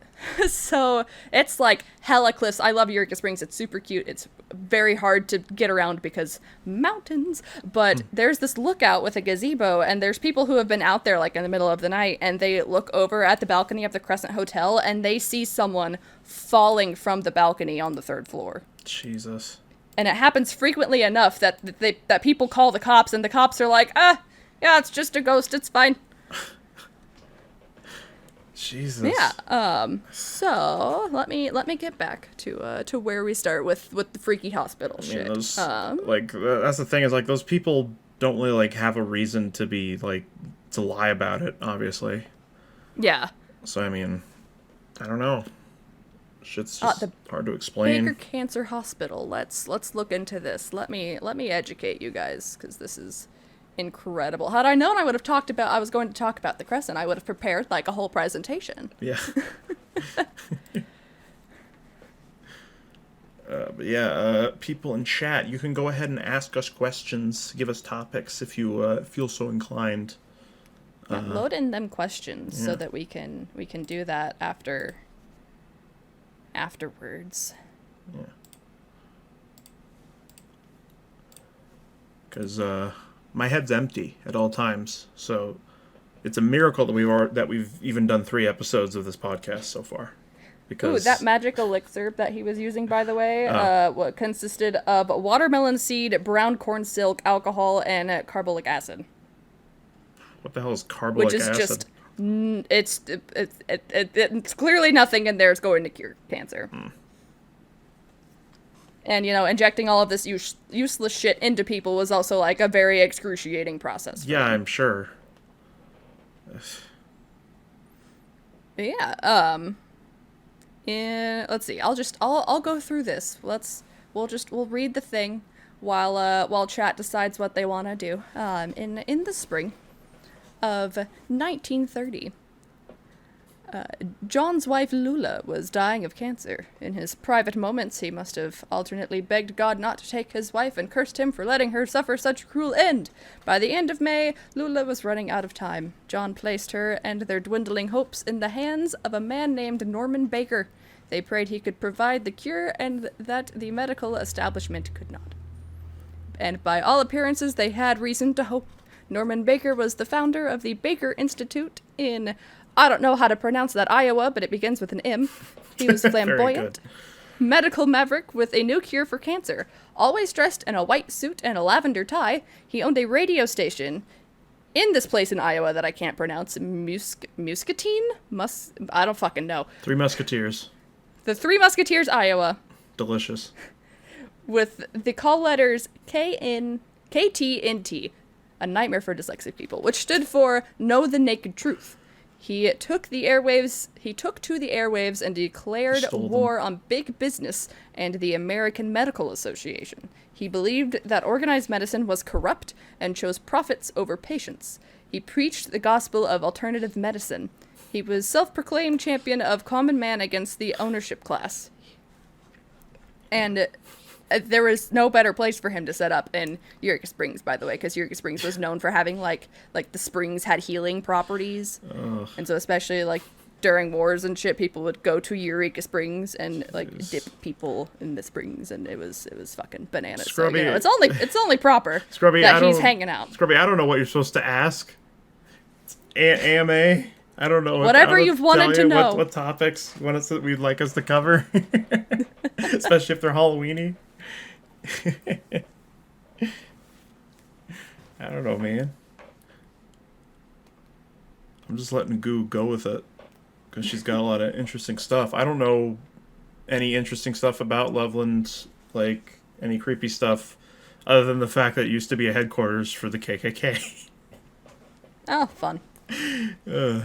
[SPEAKER 2] so it's like hella cliffs. I love Eureka Springs. It's super cute. It's very hard to get around because mountains. But there's this lookout with a gazebo, and there's people who have been out there like in the middle of the night, and they look over at the balcony of the Crescent Hotel, and they see someone falling from the balcony on the 3rd floor.
[SPEAKER 1] Jesus.
[SPEAKER 2] And it happens frequently enough that that people call the cops, and the cops are like, yeah, it's just a ghost. It's fine.
[SPEAKER 1] Jesus.
[SPEAKER 2] Yeah. So let me get back to where we start with the freaky hospital shit.
[SPEAKER 1] Those, like that's the thing is like those people don't really like have a reason to be like to lie about it, obviously.
[SPEAKER 2] Yeah.
[SPEAKER 1] So I mean, I don't know. Shit's just hard to explain.
[SPEAKER 2] Baker Cancer Hospital. Let's look into this. Let me educate you guys because this is incredible. Had I known I was going to talk about the Crescent, I would have prepared like a whole presentation. Yeah.
[SPEAKER 1] But yeah, people in chat, you can go ahead and ask us questions, give us topics if you feel so inclined.
[SPEAKER 2] Load in them questions so that we can do that afterwards.
[SPEAKER 1] Yeah. Because my head's empty at all times, so it's a miracle that we've even done 3 episodes of this podcast so far. Because
[SPEAKER 2] that magic elixir that he was using, by the way, what consisted of watermelon seed, brown corn silk, alcohol, and carbolic acid.
[SPEAKER 1] What the hell is carbolic acid?
[SPEAKER 2] Which is just it's clearly nothing in there is going to cure cancer. And, you know, injecting all of this useless shit into people was also, like, a very excruciating process.
[SPEAKER 1] Yeah, I'm sure.
[SPEAKER 2] Yeah, let's see. I'll go through this. We'll read the thing while chat decides what they want to do. In the spring of 1930, John's wife Lula was dying of cancer. In his private moments, he must have alternately begged God not to take his wife and cursed him for letting her suffer such a cruel end. By the end of May, Lula was running out of time. John placed her and their dwindling hopes in the hands of a man named Norman Baker. They prayed he could provide the cure and that the medical establishment could not. And by all appearances, they had reason to hope. Norman Baker was the founder of the Baker Institute in, I don't know how to pronounce that, Iowa, but it begins with an M. He was flamboyant, medical maverick with a new cure for cancer. Always dressed in a white suit and a lavender tie, he owned a radio station in this place in Iowa that I can't pronounce. Muscatine? I don't fucking know.
[SPEAKER 1] 3 Musketeers.
[SPEAKER 2] The Three Musketeers, Iowa,
[SPEAKER 1] Delicious.
[SPEAKER 2] with the call letters KTNT, a nightmare for dyslexic people, which stood for Know the Naked Truth. He took to the airwaves and declared war on big business and the American Medical Association. He believed that organized medicine was corrupt and chose profits over patients. He preached the gospel of alternative medicine. He was self-proclaimed champion of common man against the ownership class. And there was no better place for him to set up in Eureka Springs, by the way, because Eureka Springs was known for having, like the springs had healing properties.
[SPEAKER 1] Ugh.
[SPEAKER 2] And so especially, like, during wars and shit, people would go to Eureka Springs and, like, dip people in the springs, and it was fucking bananas.
[SPEAKER 1] Scrubby,
[SPEAKER 2] So, it's only proper
[SPEAKER 1] Scrubby,
[SPEAKER 2] that he's hanging out.
[SPEAKER 1] Scrubby, I don't know what you're supposed to ask. AMA? I don't know.
[SPEAKER 2] Whatever you've wanted to know.
[SPEAKER 1] What topics we'd like us to cover. Especially if they're Halloween-y. I don't know, man. I'm just letting Goo go with it. Because she's got a lot of interesting stuff. I don't know any interesting stuff about Loveland, like any creepy stuff, other than the fact that it used to be a headquarters for the KKK.
[SPEAKER 2] Oh, fun.
[SPEAKER 1] And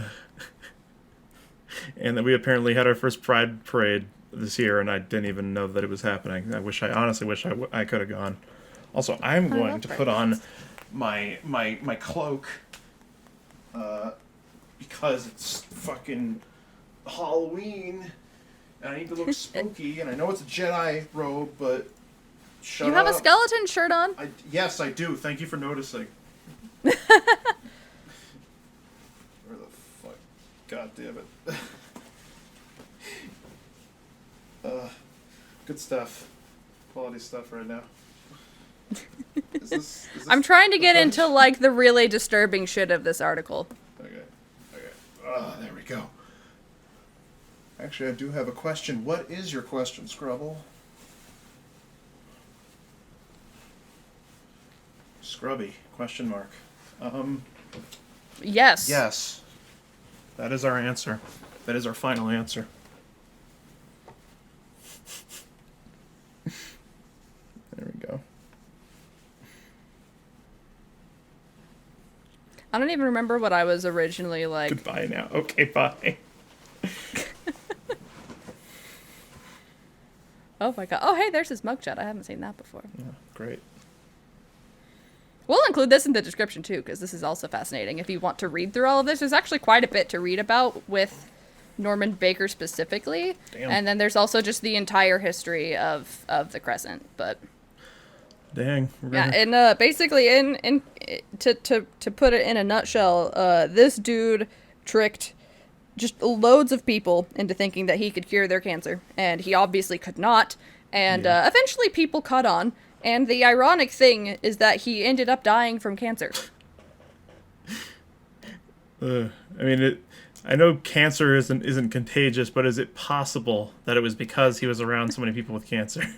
[SPEAKER 1] that we apparently had our first Pride Parade this year, and I didn't even know that it was happening. I honestly wish I could have gone. Also, I'm going to put on my cloak, because it's fucking Halloween, and I need to look spooky, and I know it's a Jedi robe, but shut up.
[SPEAKER 2] You have a skeleton shirt on?
[SPEAKER 1] Yes, I do. Thank you for noticing. Where the fuck? God damn it. Good stuff. Quality stuff right now. Is this
[SPEAKER 2] I'm trying to get into, like, the really disturbing shit of this article.
[SPEAKER 1] Okay. There we go. Actually, I do have a question. What is your question, Scrubble? Scrubby, question mark.
[SPEAKER 2] Yes.
[SPEAKER 1] Yes. That is our answer. That is our final answer. There we go.
[SPEAKER 2] I don't even remember what I was originally like.
[SPEAKER 1] Goodbye now. Okay, bye.
[SPEAKER 2] Oh my god. Oh, hey, there's his mugshot. I haven't seen that before.
[SPEAKER 1] Yeah, great.
[SPEAKER 2] We'll include this in the description, too, because this is also fascinating. If you want to read through all of this, there's actually quite a bit to read about with Norman Baker specifically.
[SPEAKER 1] Damn.
[SPEAKER 2] And then there's also just the entire history of the Crescent. But
[SPEAKER 1] Dang.
[SPEAKER 2] yeah, and basically, to put it in a nutshell, this dude tricked just loads of people into thinking that he could cure their cancer, and he obviously could not. And eventually, people caught on. And the ironic thing is that he ended up dying from cancer.
[SPEAKER 1] I mean, I know cancer isn't contagious, but is it possible that it was because he was around so many people with cancer?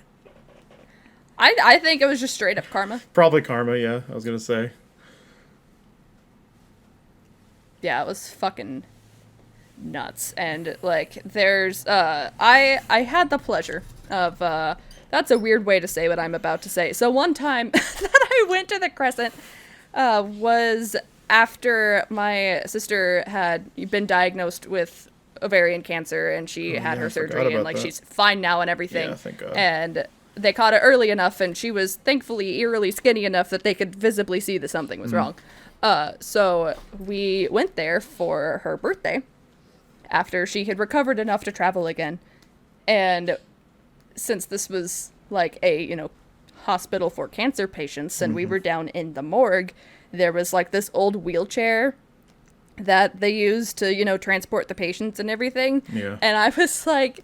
[SPEAKER 2] I think it was just straight up karma.
[SPEAKER 1] Probably karma, yeah, I was gonna say.
[SPEAKER 2] Yeah, it was fucking nuts. And, like, there's, I had the pleasure of, that's a weird way to say what I'm about to say. So one time that I went to the Crescent, was after my sister had been diagnosed with ovarian cancer, and she had her surgery, and, like, she's fine now and everything.
[SPEAKER 1] Yeah, thank God.
[SPEAKER 2] And they caught it early enough, and she was thankfully eerily skinny enough that they could visibly see that something was wrong. So we went there for her birthday after she had recovered enough to travel again. And since this was like a, hospital for cancer patients, and we were down in the morgue, there was like this old wheelchair that they used to, transport the patients and everything.
[SPEAKER 1] Yeah.
[SPEAKER 2] And I was like,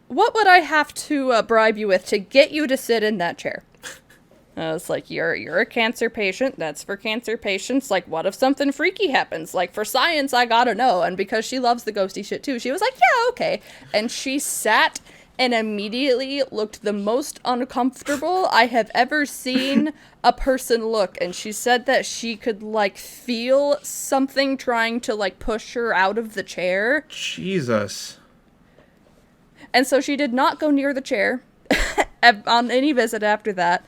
[SPEAKER 2] what would I have to bribe you with to get you to sit in that chair? I was like, you're a cancer patient. That's for cancer patients. Like, what if something freaky happens? Like, for science, I gotta know. And because she loves the ghosty shit too, she was like, yeah, okay. And she sat and immediately looked the most uncomfortable I have ever seen a person look. And she said that she could, like, feel something trying to, like, push her out of the chair.
[SPEAKER 1] Jesus.
[SPEAKER 2] And so she did not go near the chair on any visit after that.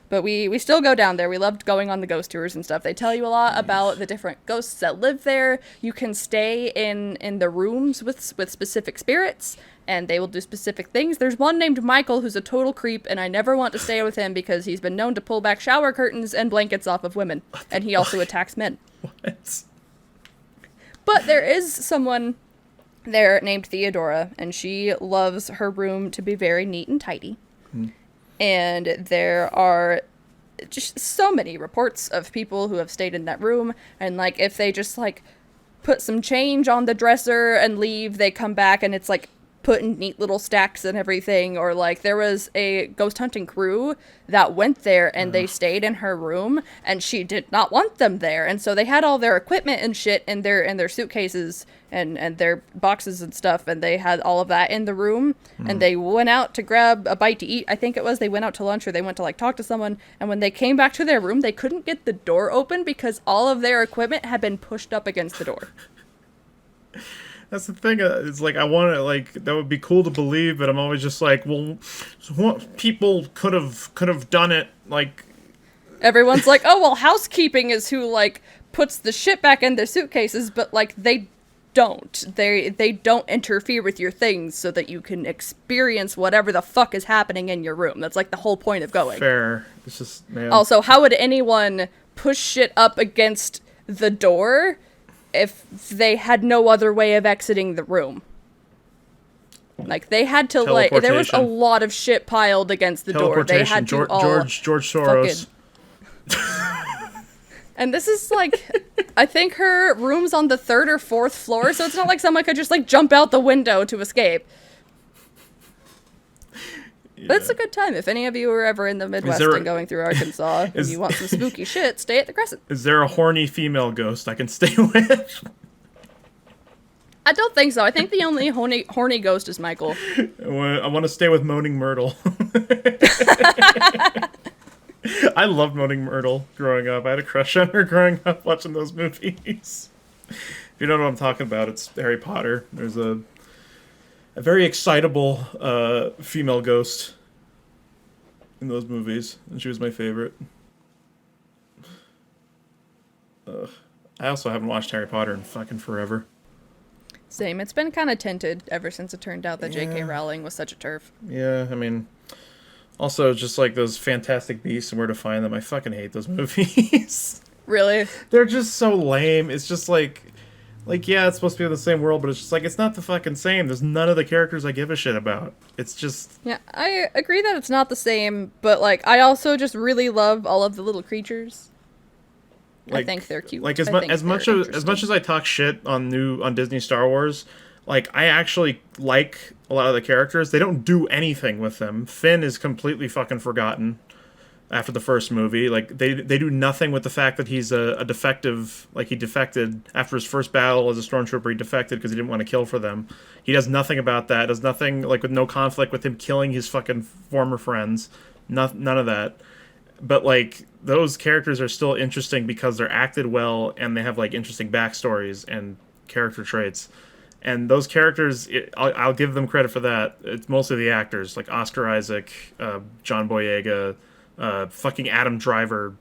[SPEAKER 2] But we still go down there. We loved going on the ghost tours and stuff. They tell you a lot about the different ghosts that live there. You can stay in the rooms with specific spirits, and they will do specific things. There's one named Michael who's a total creep, and I never want to stay with him because he's been known to pull back shower curtains and blankets off of women. And he also attacks men.
[SPEAKER 1] What?
[SPEAKER 2] But there is someone there named Theodora, and she loves her room to be very neat and tidy. And there are just so many reports of people who have stayed in that room, and like if they just like put some change on the dresser and leave, they come back and it's like put in neat little stacks and everything. Or like there was a ghost hunting crew that went there and they stayed in her room, and she did not want them there, and so they had all their equipment and shit in their suitcases and their boxes and stuff, and they had all of that in the room, and they went out to grab a bite to eat. I think it was they went out to lunch, or they went to like talk to someone, and when they came back to their room, they couldn't get the door open because all of their equipment had been pushed up against the door.
[SPEAKER 1] That's the thing. It's like I want to like that would be cool to believe, but I'm always just like, well, what people could have done it. Like
[SPEAKER 2] Everyone's like, oh well, housekeeping is who like puts the shit back in their suitcases, but like they don't. They don't interfere with your things so that you can experience whatever the fuck is happening in your room. That's like the whole point of going.
[SPEAKER 1] Fair. It's just man.
[SPEAKER 2] Also, how would anyone push shit up against the door if they had no other way of exiting the room? Like they had to like there was a lot of shit piled against the door. They had to
[SPEAKER 1] George Soros.
[SPEAKER 2] And this is like, I think her room's on the 3rd or 4th floor, so it's not like someone could just like jump out the window to escape. Yeah. But it's a good time. If any of you are ever in the Midwest and going through Arkansas and you want some spooky shit, stay at the Crescent.
[SPEAKER 1] Is there a horny female ghost I can stay with?
[SPEAKER 2] I don't think so. I think the only horny ghost is Michael.
[SPEAKER 1] I want to stay with Moaning Myrtle. I loved Moaning Myrtle growing up. I had a crush on her growing up watching those movies. If you don't know what I'm talking about, it's Harry Potter. There's a very excitable female ghost in those movies, and she was my favorite. I also haven't watched Harry Potter in fucking forever.
[SPEAKER 2] Same. It's been kind of tinted ever since it turned out that J.K. Rowling was such a turf.
[SPEAKER 1] Yeah, I mean, also just like those Fantastic Beasts and Where to Find Them. I fucking hate those movies.
[SPEAKER 2] Really?
[SPEAKER 1] They're just so lame. It's just like, yeah, it's supposed to be in the same world, but it's just like, it's not the fucking same. There's none of the characters I give a shit about. It's just...
[SPEAKER 2] Yeah, I agree that it's not the same, but, like, I also just really love all of the little creatures. Like, I think they're cute.
[SPEAKER 1] Like, as much as I talk shit on Disney Star Wars, like, I actually like a lot of the characters. They don't do anything with them. Finn is completely fucking forgotten after the first movie. Like, they do nothing with the fact that he's a defective. Like, he defected after his first battle as a stormtrooper. He defected because he didn't want to kill for them. He does nothing about that. Does nothing, like, with no conflict with him killing his fucking former friends. None of that. But, like, those characters are still interesting because they're acted well and they have, like, interesting backstories and character traits. And those characters, I'll give them credit for that. It's mostly the actors, like Oscar Isaac, John Boyega, fucking Adam Driver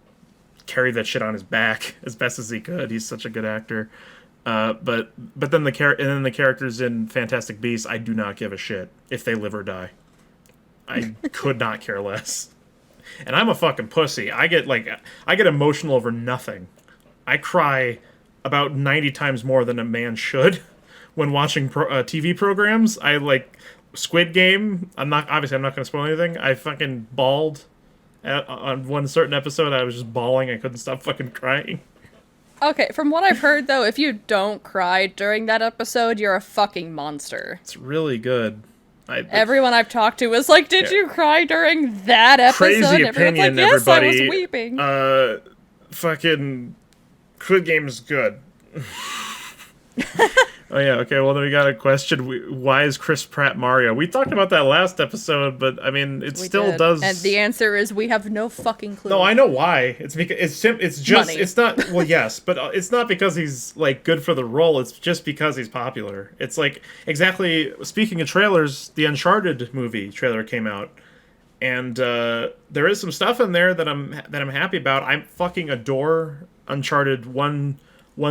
[SPEAKER 1] carried that shit on his back as best as he could. He's such a good actor. But then the characters in Fantastic Beasts, I do not give a shit if they live or die. I could not care less. And I'm a fucking pussy. I get emotional over nothing. I cry about 90 times more than a man should when watching TV programs. I like Squid Game. I'm not going to spoil anything. I fucking bawled on one certain episode. I was just bawling. I couldn't stop fucking crying.
[SPEAKER 2] Okay, from what I've heard though, if you don't cry during that episode, you're a fucking monster.
[SPEAKER 1] It's really good.
[SPEAKER 2] Everyone I've talked to was like, "Did you cry during that episode?"
[SPEAKER 1] Crazy opinion, like, yes, everybody.
[SPEAKER 2] I was weeping.
[SPEAKER 1] Fucking Squid Game is good. Oh yeah, okay. Well, then we got a question. Why is Chris Pratt Mario? We talked about that last episode, but I mean, it
[SPEAKER 2] We
[SPEAKER 1] still
[SPEAKER 2] did.
[SPEAKER 1] does.
[SPEAKER 2] And the answer is we have no fucking clue.
[SPEAKER 1] No, I know why. It's because it's just
[SPEAKER 2] Money.
[SPEAKER 1] it's not. Well, yes, but it's not because he's like good for the role. It's just because he's popular. It's like exactly. Speaking of trailers, the Uncharted movie trailer came out, and there is some stuff in there that I'm happy about. I fucking adore Uncharted 1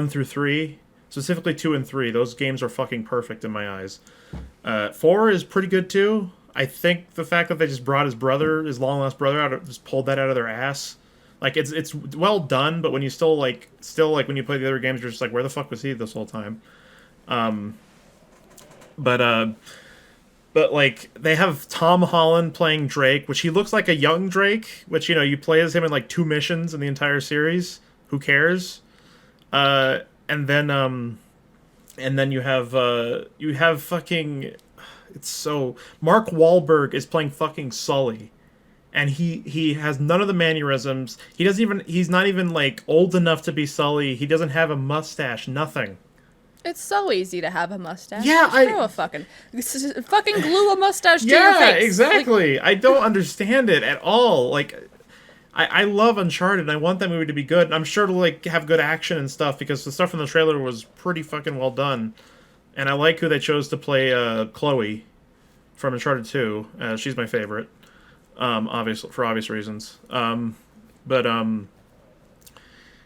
[SPEAKER 1] through 3. Specifically 2 and 3. Those games are fucking perfect in my eyes. 4 is pretty good too. I think the fact that they just brought his long lost brother out, just pulled that out of their ass. Like it's well done, but when you still when you play the other games, you're just like, where the fuck was he this whole time? But like they have Tom Holland playing Drake, which he looks like a young Drake, which you play as him in like 2 missions in the entire series. Who cares? And then you have fucking, it's so, Mark Wahlberg is playing fucking Sully, and he has none of the mannerisms. He's not even like old enough to be Sully. He doesn't have a mustache, nothing.
[SPEAKER 2] It's so easy to have a mustache.
[SPEAKER 1] Yeah,
[SPEAKER 2] fucking glue a mustache to your face.
[SPEAKER 1] Yeah, exactly. I don't understand it at all. Like, I love Uncharted, and I want that movie to be good. I'm sure it'll like have good action and stuff, because the stuff in the trailer was pretty fucking well done. And I like who they chose to play Chloe from Uncharted 2. She's my favorite, obviously for obvious reasons. But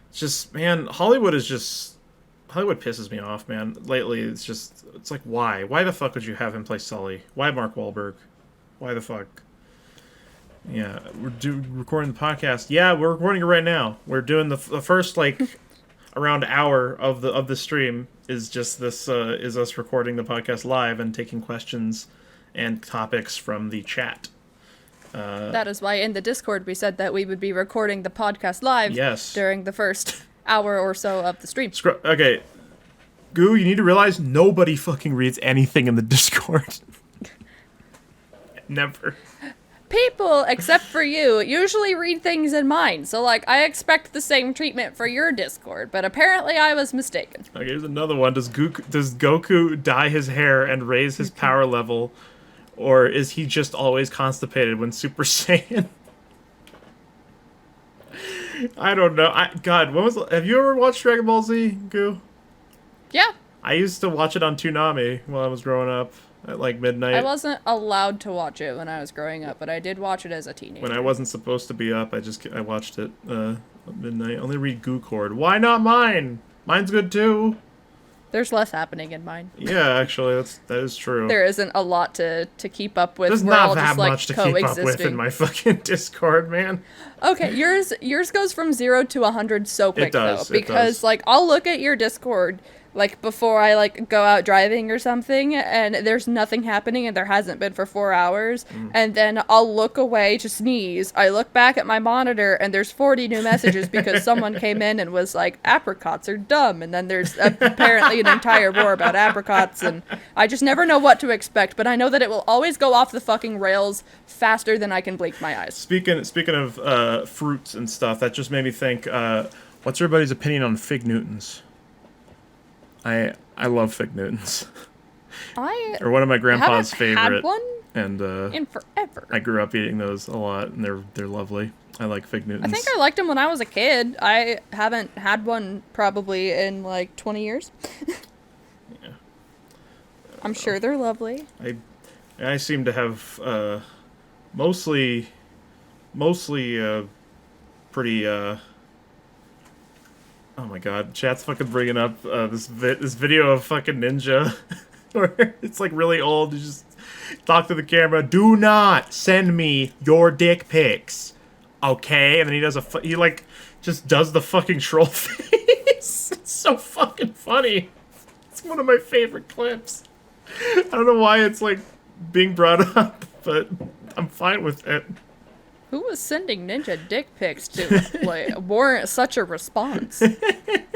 [SPEAKER 1] it's just, man, Hollywood pisses me off, man. Lately, it's like, why? Why the fuck would you have him play Sully? Why Mark Wahlberg? Why the fuck? Yeah, we're recording the podcast. Yeah, we're recording it right now. We're doing the first like around hour of the stream is just this is us recording the podcast live and taking questions and topics from the chat.
[SPEAKER 2] That is why in the Discord we said that we would be recording the podcast live during the first hour or so of the stream.
[SPEAKER 1] Okay, Goo, you need to realize nobody fucking reads anything in the Discord. Never.
[SPEAKER 2] People, except for you, usually read things in mine, so, like, I expect the same treatment for your Discord, but apparently I was mistaken.
[SPEAKER 1] Okay, here's another one. Does Goku dye his hair and raise his power level, or is he just always constipated when Super Saiyan? I don't know. Have you ever watched Dragon Ball Z, Goo?
[SPEAKER 2] Yeah.
[SPEAKER 1] I used to watch it on Toonami while I was growing up. At like midnight.
[SPEAKER 2] I wasn't allowed to watch it when I was growing up, but I did watch it as a teenager.
[SPEAKER 1] When I wasn't supposed to be up, I watched it at midnight. I only read Goo-Cord. Why not mine? Mine's good too.
[SPEAKER 2] There's less happening in mine.
[SPEAKER 1] Yeah, actually, that is true.
[SPEAKER 2] There isn't a lot to keep up with.
[SPEAKER 1] There's
[SPEAKER 2] We're
[SPEAKER 1] not
[SPEAKER 2] all
[SPEAKER 1] that
[SPEAKER 2] just, like,
[SPEAKER 1] much to keep up with in my fucking Discord, man.
[SPEAKER 2] Okay, yours goes from 0 to 100 so quick,
[SPEAKER 1] though.
[SPEAKER 2] Because, like, I'll look at your Discord, like, before I, like, go out driving or something, and there's nothing happening, and there hasn't been for 4 hours, and then I'll look away to sneeze. I look back at my monitor, and there's 40 new messages because someone came in and was like, apricots are dumb, and then there's apparently an entire war about apricots, and I just never know what to expect, but I know that it will always go off the fucking rails faster than I can blink my eyes.
[SPEAKER 1] Speaking of fruits and stuff, that just made me think, what's everybody's opinion on Fig Newtons? I love Fig Newtons. Or one of my grandpa's favorite.
[SPEAKER 2] Had one
[SPEAKER 1] and
[SPEAKER 2] in forever.
[SPEAKER 1] I grew up eating those a lot, and they're lovely. I like Fig Newtons.
[SPEAKER 2] I think I liked them when I was a kid. I haven't had one probably in like 20 years.
[SPEAKER 1] Yeah.
[SPEAKER 2] I'm sure they're lovely.
[SPEAKER 1] I seem to have mostly pretty oh my god, chat's fucking bringing up this video of fucking Ninja where it's like really old. You just talk to the camera. Do not send me your dick pics, okay? And then he like just does the fucking troll face. It's so fucking funny. It's one of my favorite clips. I don't know why it's like being brought up, but I'm fine with it.
[SPEAKER 2] Who was sending Ninja dick pics to like, warrant such a response? I'm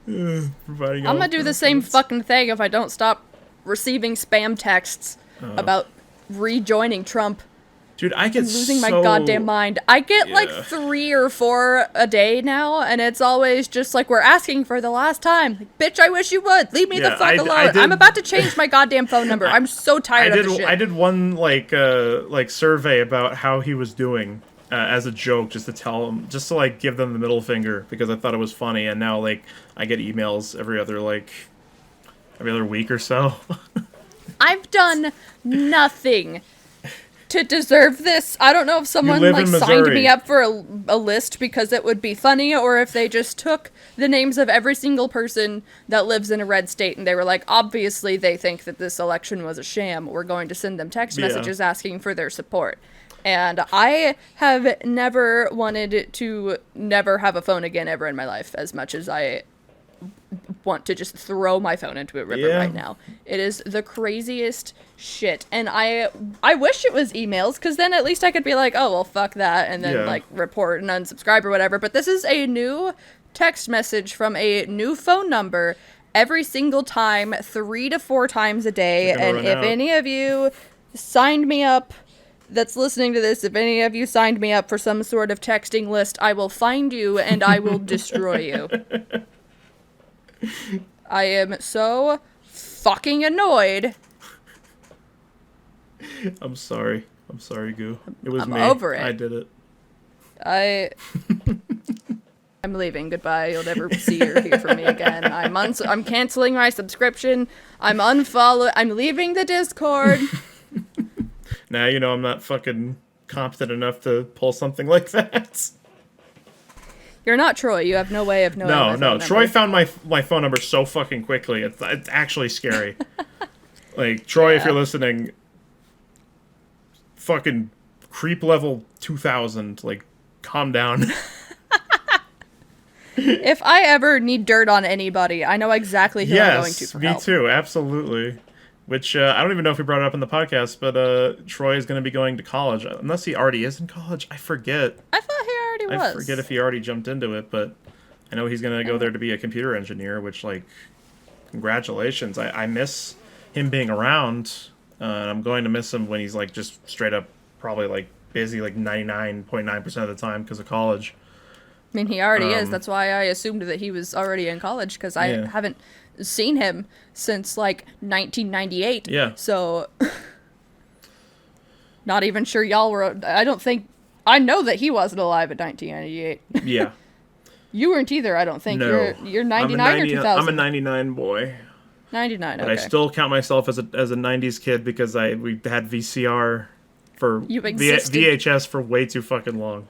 [SPEAKER 2] gonna do the same fucking thing if I don't stop receiving spam texts about rejoining Trump.
[SPEAKER 1] Dude, I get
[SPEAKER 2] losing my goddamn mind. I get like 3 or 4 a day now, and it's always just like, we're asking for the last time. Like, bitch, I wish you would. Leave me the fuck alone. I'm about to change my goddamn phone number. I'm so tired of this shit.
[SPEAKER 1] I did one like survey about how he was doing as a joke, just to tell him, just to like give them the middle finger because I thought it was funny, and now like I get emails every other week or so.
[SPEAKER 2] I've done nothing to deserve this. I don't know if someone like signed me up for a list because it would be funny, or if they just took the names of every single person that lives in a red state and they were like, obviously they think that this election was a sham. We're going to send them text messages asking for their support. And I have never wanted to never have a phone again ever in my life, as much as I want to just throw my phone into a river right now. It is the craziest shit, and I wish it was emails, because then at least I could be like, oh well, fuck that, and then like report and unsubscribe or whatever. But this is a new text message from a new phone number every single time, 3 to 4 times a day. And if any of you signed me up that's listening to this, if any of you signed me up for some sort of texting list, I will find you and I will destroy you. I am so fucking annoyed.
[SPEAKER 1] I'm sorry, Goo. It was me.
[SPEAKER 2] I'm over it.
[SPEAKER 1] I did it.
[SPEAKER 2] I'm leaving. Goodbye. You'll never see or hear from me again. I'm canceling my subscription. I'm leaving the Discord.
[SPEAKER 1] Now you know I'm not fucking competent enough to pull something like that.
[SPEAKER 2] You're not Troy. You have no way of knowing.
[SPEAKER 1] No. Troy found my phone number so fucking quickly. It's actually scary. Like, Troy, if you're listening, fucking creep level 2000. Like, calm down.
[SPEAKER 2] If I ever need dirt on anybody, I know exactly who I'm going to for help.
[SPEAKER 1] Yes, me too. Absolutely. Which, I don't even know if we brought it up in the podcast, but Troy is going to be going to college. Unless he already is in college. I forget.
[SPEAKER 2] I thought he already was.
[SPEAKER 1] I forget if he already jumped into it, but I know he's going to go there to be a computer engineer, which, like, congratulations. I miss him being around, and I'm going to miss him when he's, like, just straight up probably, like, busy, like, 99.9% of the time because of college.
[SPEAKER 2] I mean, he already is. That's why I assumed that he was already in college, because I haven't seen him since, like, 1998.
[SPEAKER 1] Yeah.
[SPEAKER 2] So, not even sure y'all were... I know that he wasn't alive in 1998.
[SPEAKER 1] Yeah.
[SPEAKER 2] You weren't either, I don't think.
[SPEAKER 1] No.
[SPEAKER 2] You're 99 or 2000?
[SPEAKER 1] I'm a 99 boy.
[SPEAKER 2] 99,
[SPEAKER 1] but
[SPEAKER 2] okay.
[SPEAKER 1] I still count myself as a 90s kid because we had VCR for... VHS for way too fucking long.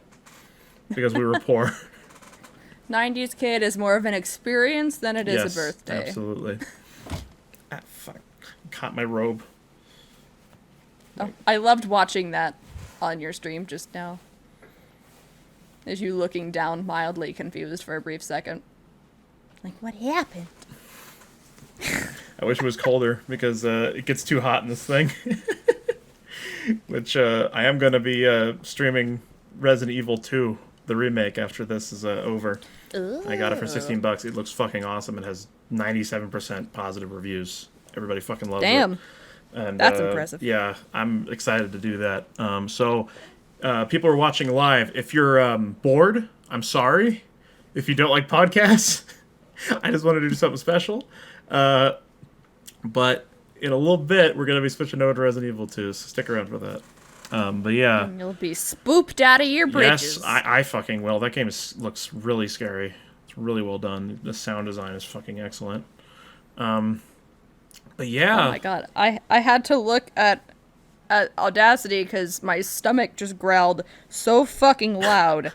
[SPEAKER 1] Because we were poor.
[SPEAKER 2] 90s kid is more of an experience than it is a birthday.
[SPEAKER 1] Absolutely. Fuck. Caught my robe.
[SPEAKER 2] Oh, I loved watching that on your stream just now. As you looking down, mildly confused for a brief second. Like, what happened?
[SPEAKER 1] I wish it was colder because it gets too hot in this thing. Which I am going to be streaming Resident Evil 2, the remake, after this is over. Ooh. I got it for $16. It looks fucking awesome. It has 97% positive reviews. Everybody fucking loves it.
[SPEAKER 2] Damn.
[SPEAKER 1] And,
[SPEAKER 2] that's impressive.
[SPEAKER 1] Yeah, I'm excited to do that. So, people are watching live. If you're bored, I'm sorry. If you don't like podcasts, I just wanted to do something special. But in a little bit, we're going to be switching over to Resident Evil 2, so stick around for that. But yeah.
[SPEAKER 2] And you'll be spooked out of your britches.
[SPEAKER 1] Yes, I fucking will. That game looks really scary. It's really well done. The sound design is fucking excellent. But yeah.
[SPEAKER 2] Oh my god. I had to look at Audacity because my stomach just growled so fucking loud.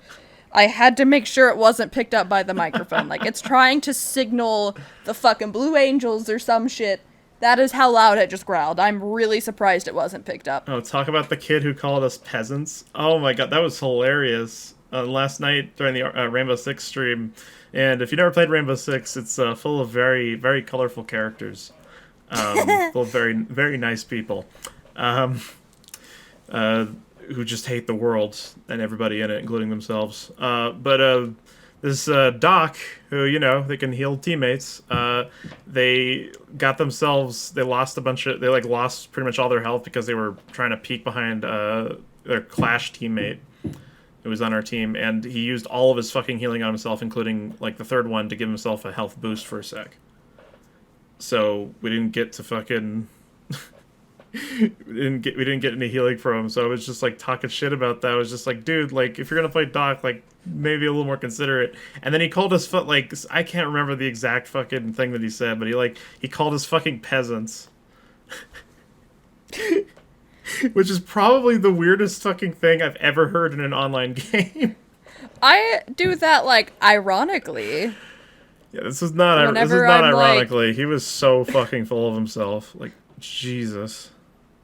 [SPEAKER 2] I had to make sure it wasn't picked up by the microphone. Like, it's trying to signal the fucking Blue Angels or some shit. That is how loud it just growled. I'm really surprised it wasn't picked up.
[SPEAKER 1] Oh, talk about the kid who called us peasants. Oh my god, that was hilarious. Last night during the Rainbow Six stream. And if you never played Rainbow Six, it's full of very, very colorful characters. Full of very, very nice people. Who just hate the world and everybody in it, including themselves. But this Doc, who, you know, they can heal teammates, they lost pretty much all their health because they were trying to peek behind their Clash teammate who was on our team, and he used all of his fucking healing on himself, including like the third one, to give himself a health boost for a sec. So we didn't get to fucking we didn't get any healing from him. So I was just like talking shit about that. I was just like, dude, like if you're gonna play Doc, like maybe a little more considerate. And then he called us like I can't remember the exact fucking thing that he said, but he called us fucking peasants. Which is probably the weirdest fucking thing I've ever heard in an online game.
[SPEAKER 2] I do that, like, ironically.
[SPEAKER 1] Yeah, this is not ironically. Like, he was so fucking full of himself. Like, Jesus.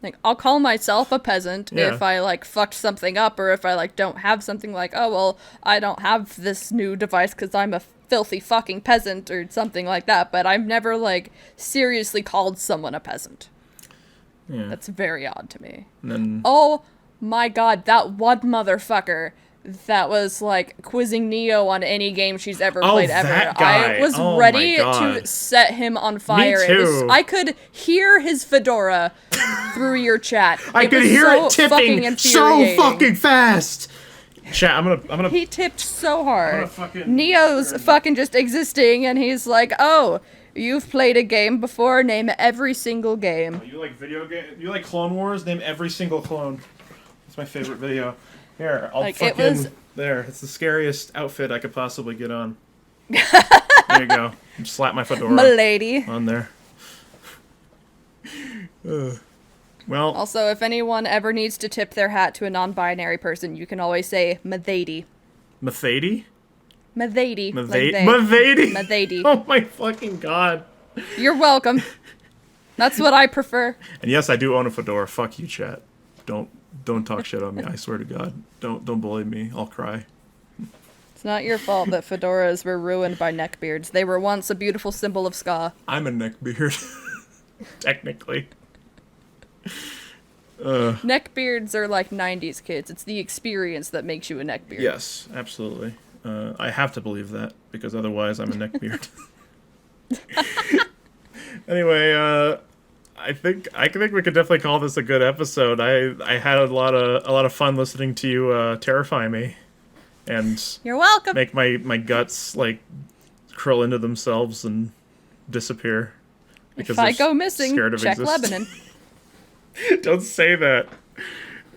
[SPEAKER 2] Like, I'll call myself a peasant if I, like, fucked something up, or if I, like, don't have something like, oh, well, I don't have this new device because I'm a filthy fucking peasant, or something like that. But I've never, like, seriously called someone a peasant.
[SPEAKER 1] Yeah.
[SPEAKER 2] That's very odd to me.
[SPEAKER 1] And then,
[SPEAKER 2] oh my god, that one motherfucker that was like quizzing Neo on any game she's ever played ever.
[SPEAKER 1] That guy.
[SPEAKER 2] I was ready to set him on fire.
[SPEAKER 1] Me too.
[SPEAKER 2] I could hear his fedora through your chat.
[SPEAKER 1] I could hear it tipping so fucking fast. Chat, I'm gonna.
[SPEAKER 2] He tipped so hard.
[SPEAKER 1] Fucking
[SPEAKER 2] Neo's fucking just existing, and he's like, "Oh, you've played a game before. Name every single game."
[SPEAKER 1] You like video game? You like Clone Wars? Name every single clone. That's my favorite video. Here, I'll
[SPEAKER 2] like,
[SPEAKER 1] fucking there. It's the scariest outfit I could possibly get on. There you go. Slap my fedora.
[SPEAKER 2] M'lady.
[SPEAKER 1] On there. Well.
[SPEAKER 2] Also, if anyone ever needs to tip their hat to a non-binary person, you can always say Mathady.
[SPEAKER 1] Mathady?
[SPEAKER 2] Mathady.
[SPEAKER 1] Mathady?
[SPEAKER 2] Mathady.
[SPEAKER 1] Oh my fucking god.
[SPEAKER 2] You're welcome. That's what I prefer.
[SPEAKER 1] And yes, I do own a fedora. Fuck you, chat. Don't talk shit on me. I swear to God. Don't bully me. I'll cry.
[SPEAKER 2] It's not your fault that fedoras were ruined by neckbeards. They were once a beautiful symbol of ska.
[SPEAKER 1] I'm a neckbeard. Technically.
[SPEAKER 2] Neckbeards are like 90s kids. It's the experience that makes you a neckbeard.
[SPEAKER 1] Yes, absolutely. I have to believe that, because otherwise I'm a neckbeard. Anyway, I think we could definitely call this a good episode. I had a lot of fun listening to you terrify me, and
[SPEAKER 2] you're welcome.
[SPEAKER 1] Make my guts like curl into themselves and disappear.
[SPEAKER 2] Because if I go missing, check Lebanon.
[SPEAKER 1] Don't say that.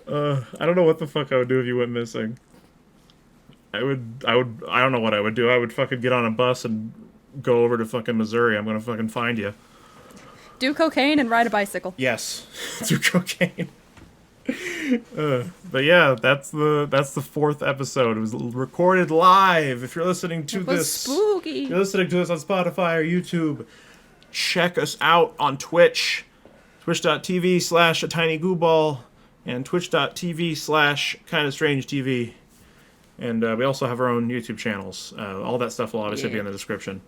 [SPEAKER 1] I don't know what the fuck I would do if you went missing. I don't know what I would do. I would fucking get on a bus and go over to fucking Missouri. I'm gonna fucking find you.
[SPEAKER 2] Do cocaine and ride a bicycle.
[SPEAKER 1] Yes, do cocaine. But yeah, that's the fourth episode. It was recorded live. If you're listening to this,
[SPEAKER 2] spooky.
[SPEAKER 1] If you're listening to this on Spotify or YouTube, check us out on Twitch, twitch.tv/atinygooBall and twitch.tv/kindofstrangetv. And we also have our own YouTube channels. All that stuff will obviously be in the description.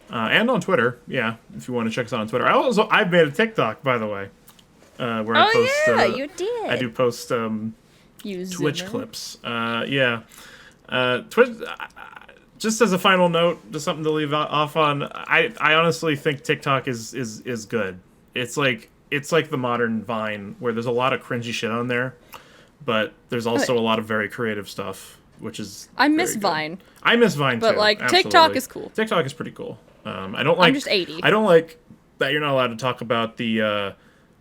[SPEAKER 1] And on Twitter, yeah, if you want to check us out on Twitter. I've made a TikTok, by the way, where I post.
[SPEAKER 2] You did.
[SPEAKER 1] I do post Twitch clips. Twitch. Just as a final note, just something to leave off on. I honestly think TikTok is good. It's like the modern Vine, where there's a lot of cringy shit on there, but there's also a lot of very creative stuff, which is.
[SPEAKER 2] I miss Vine.
[SPEAKER 1] I miss Vine too.
[SPEAKER 2] But like
[SPEAKER 1] absolutely.
[SPEAKER 2] TikTok is cool.
[SPEAKER 1] TikTok is pretty cool. I don't like.
[SPEAKER 2] I'm just 80.
[SPEAKER 1] I don't like that you're not allowed to talk about the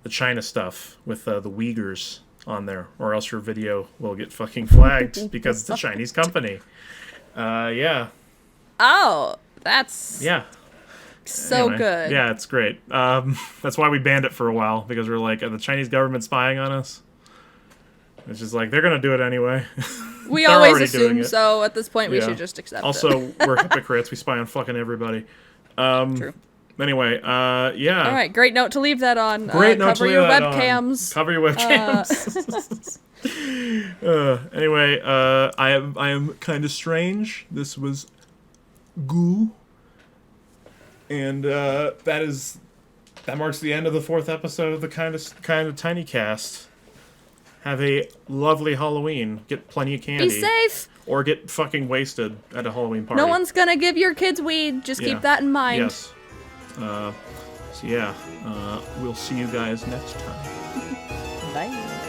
[SPEAKER 1] China stuff with the Uyghurs on there, or else your video will get fucking flagged because it's a Chinese company. Yeah.
[SPEAKER 2] Oh, that's so
[SPEAKER 1] anyway,
[SPEAKER 2] good.
[SPEAKER 1] Yeah, it's great. That's why we banned it for a while, because we're like, are the Chinese government spying on us? It's just like, they're gonna do it anyway.
[SPEAKER 2] We always assume so. At this point, we should just accept it.
[SPEAKER 1] Also, we're hypocrites. We spy on fucking everybody.
[SPEAKER 2] True.
[SPEAKER 1] Anyway, yeah.
[SPEAKER 2] All right, great note to leave that on.
[SPEAKER 1] Great note to leave that on.
[SPEAKER 2] Cover
[SPEAKER 1] Cover
[SPEAKER 2] your webcams.
[SPEAKER 1] your webcams. Anyway, I am kind of strange. This was Goo. And that marks the end of the fourth episode of the kind of tiny cast. Have a lovely Halloween. Get plenty of candy.
[SPEAKER 2] Be safe.
[SPEAKER 1] Or get fucking wasted at a Halloween party.
[SPEAKER 2] No one's gonna give your kids weed. Just keep that in mind.
[SPEAKER 1] Yes. So yeah, we'll see you guys next time.
[SPEAKER 2] Bye.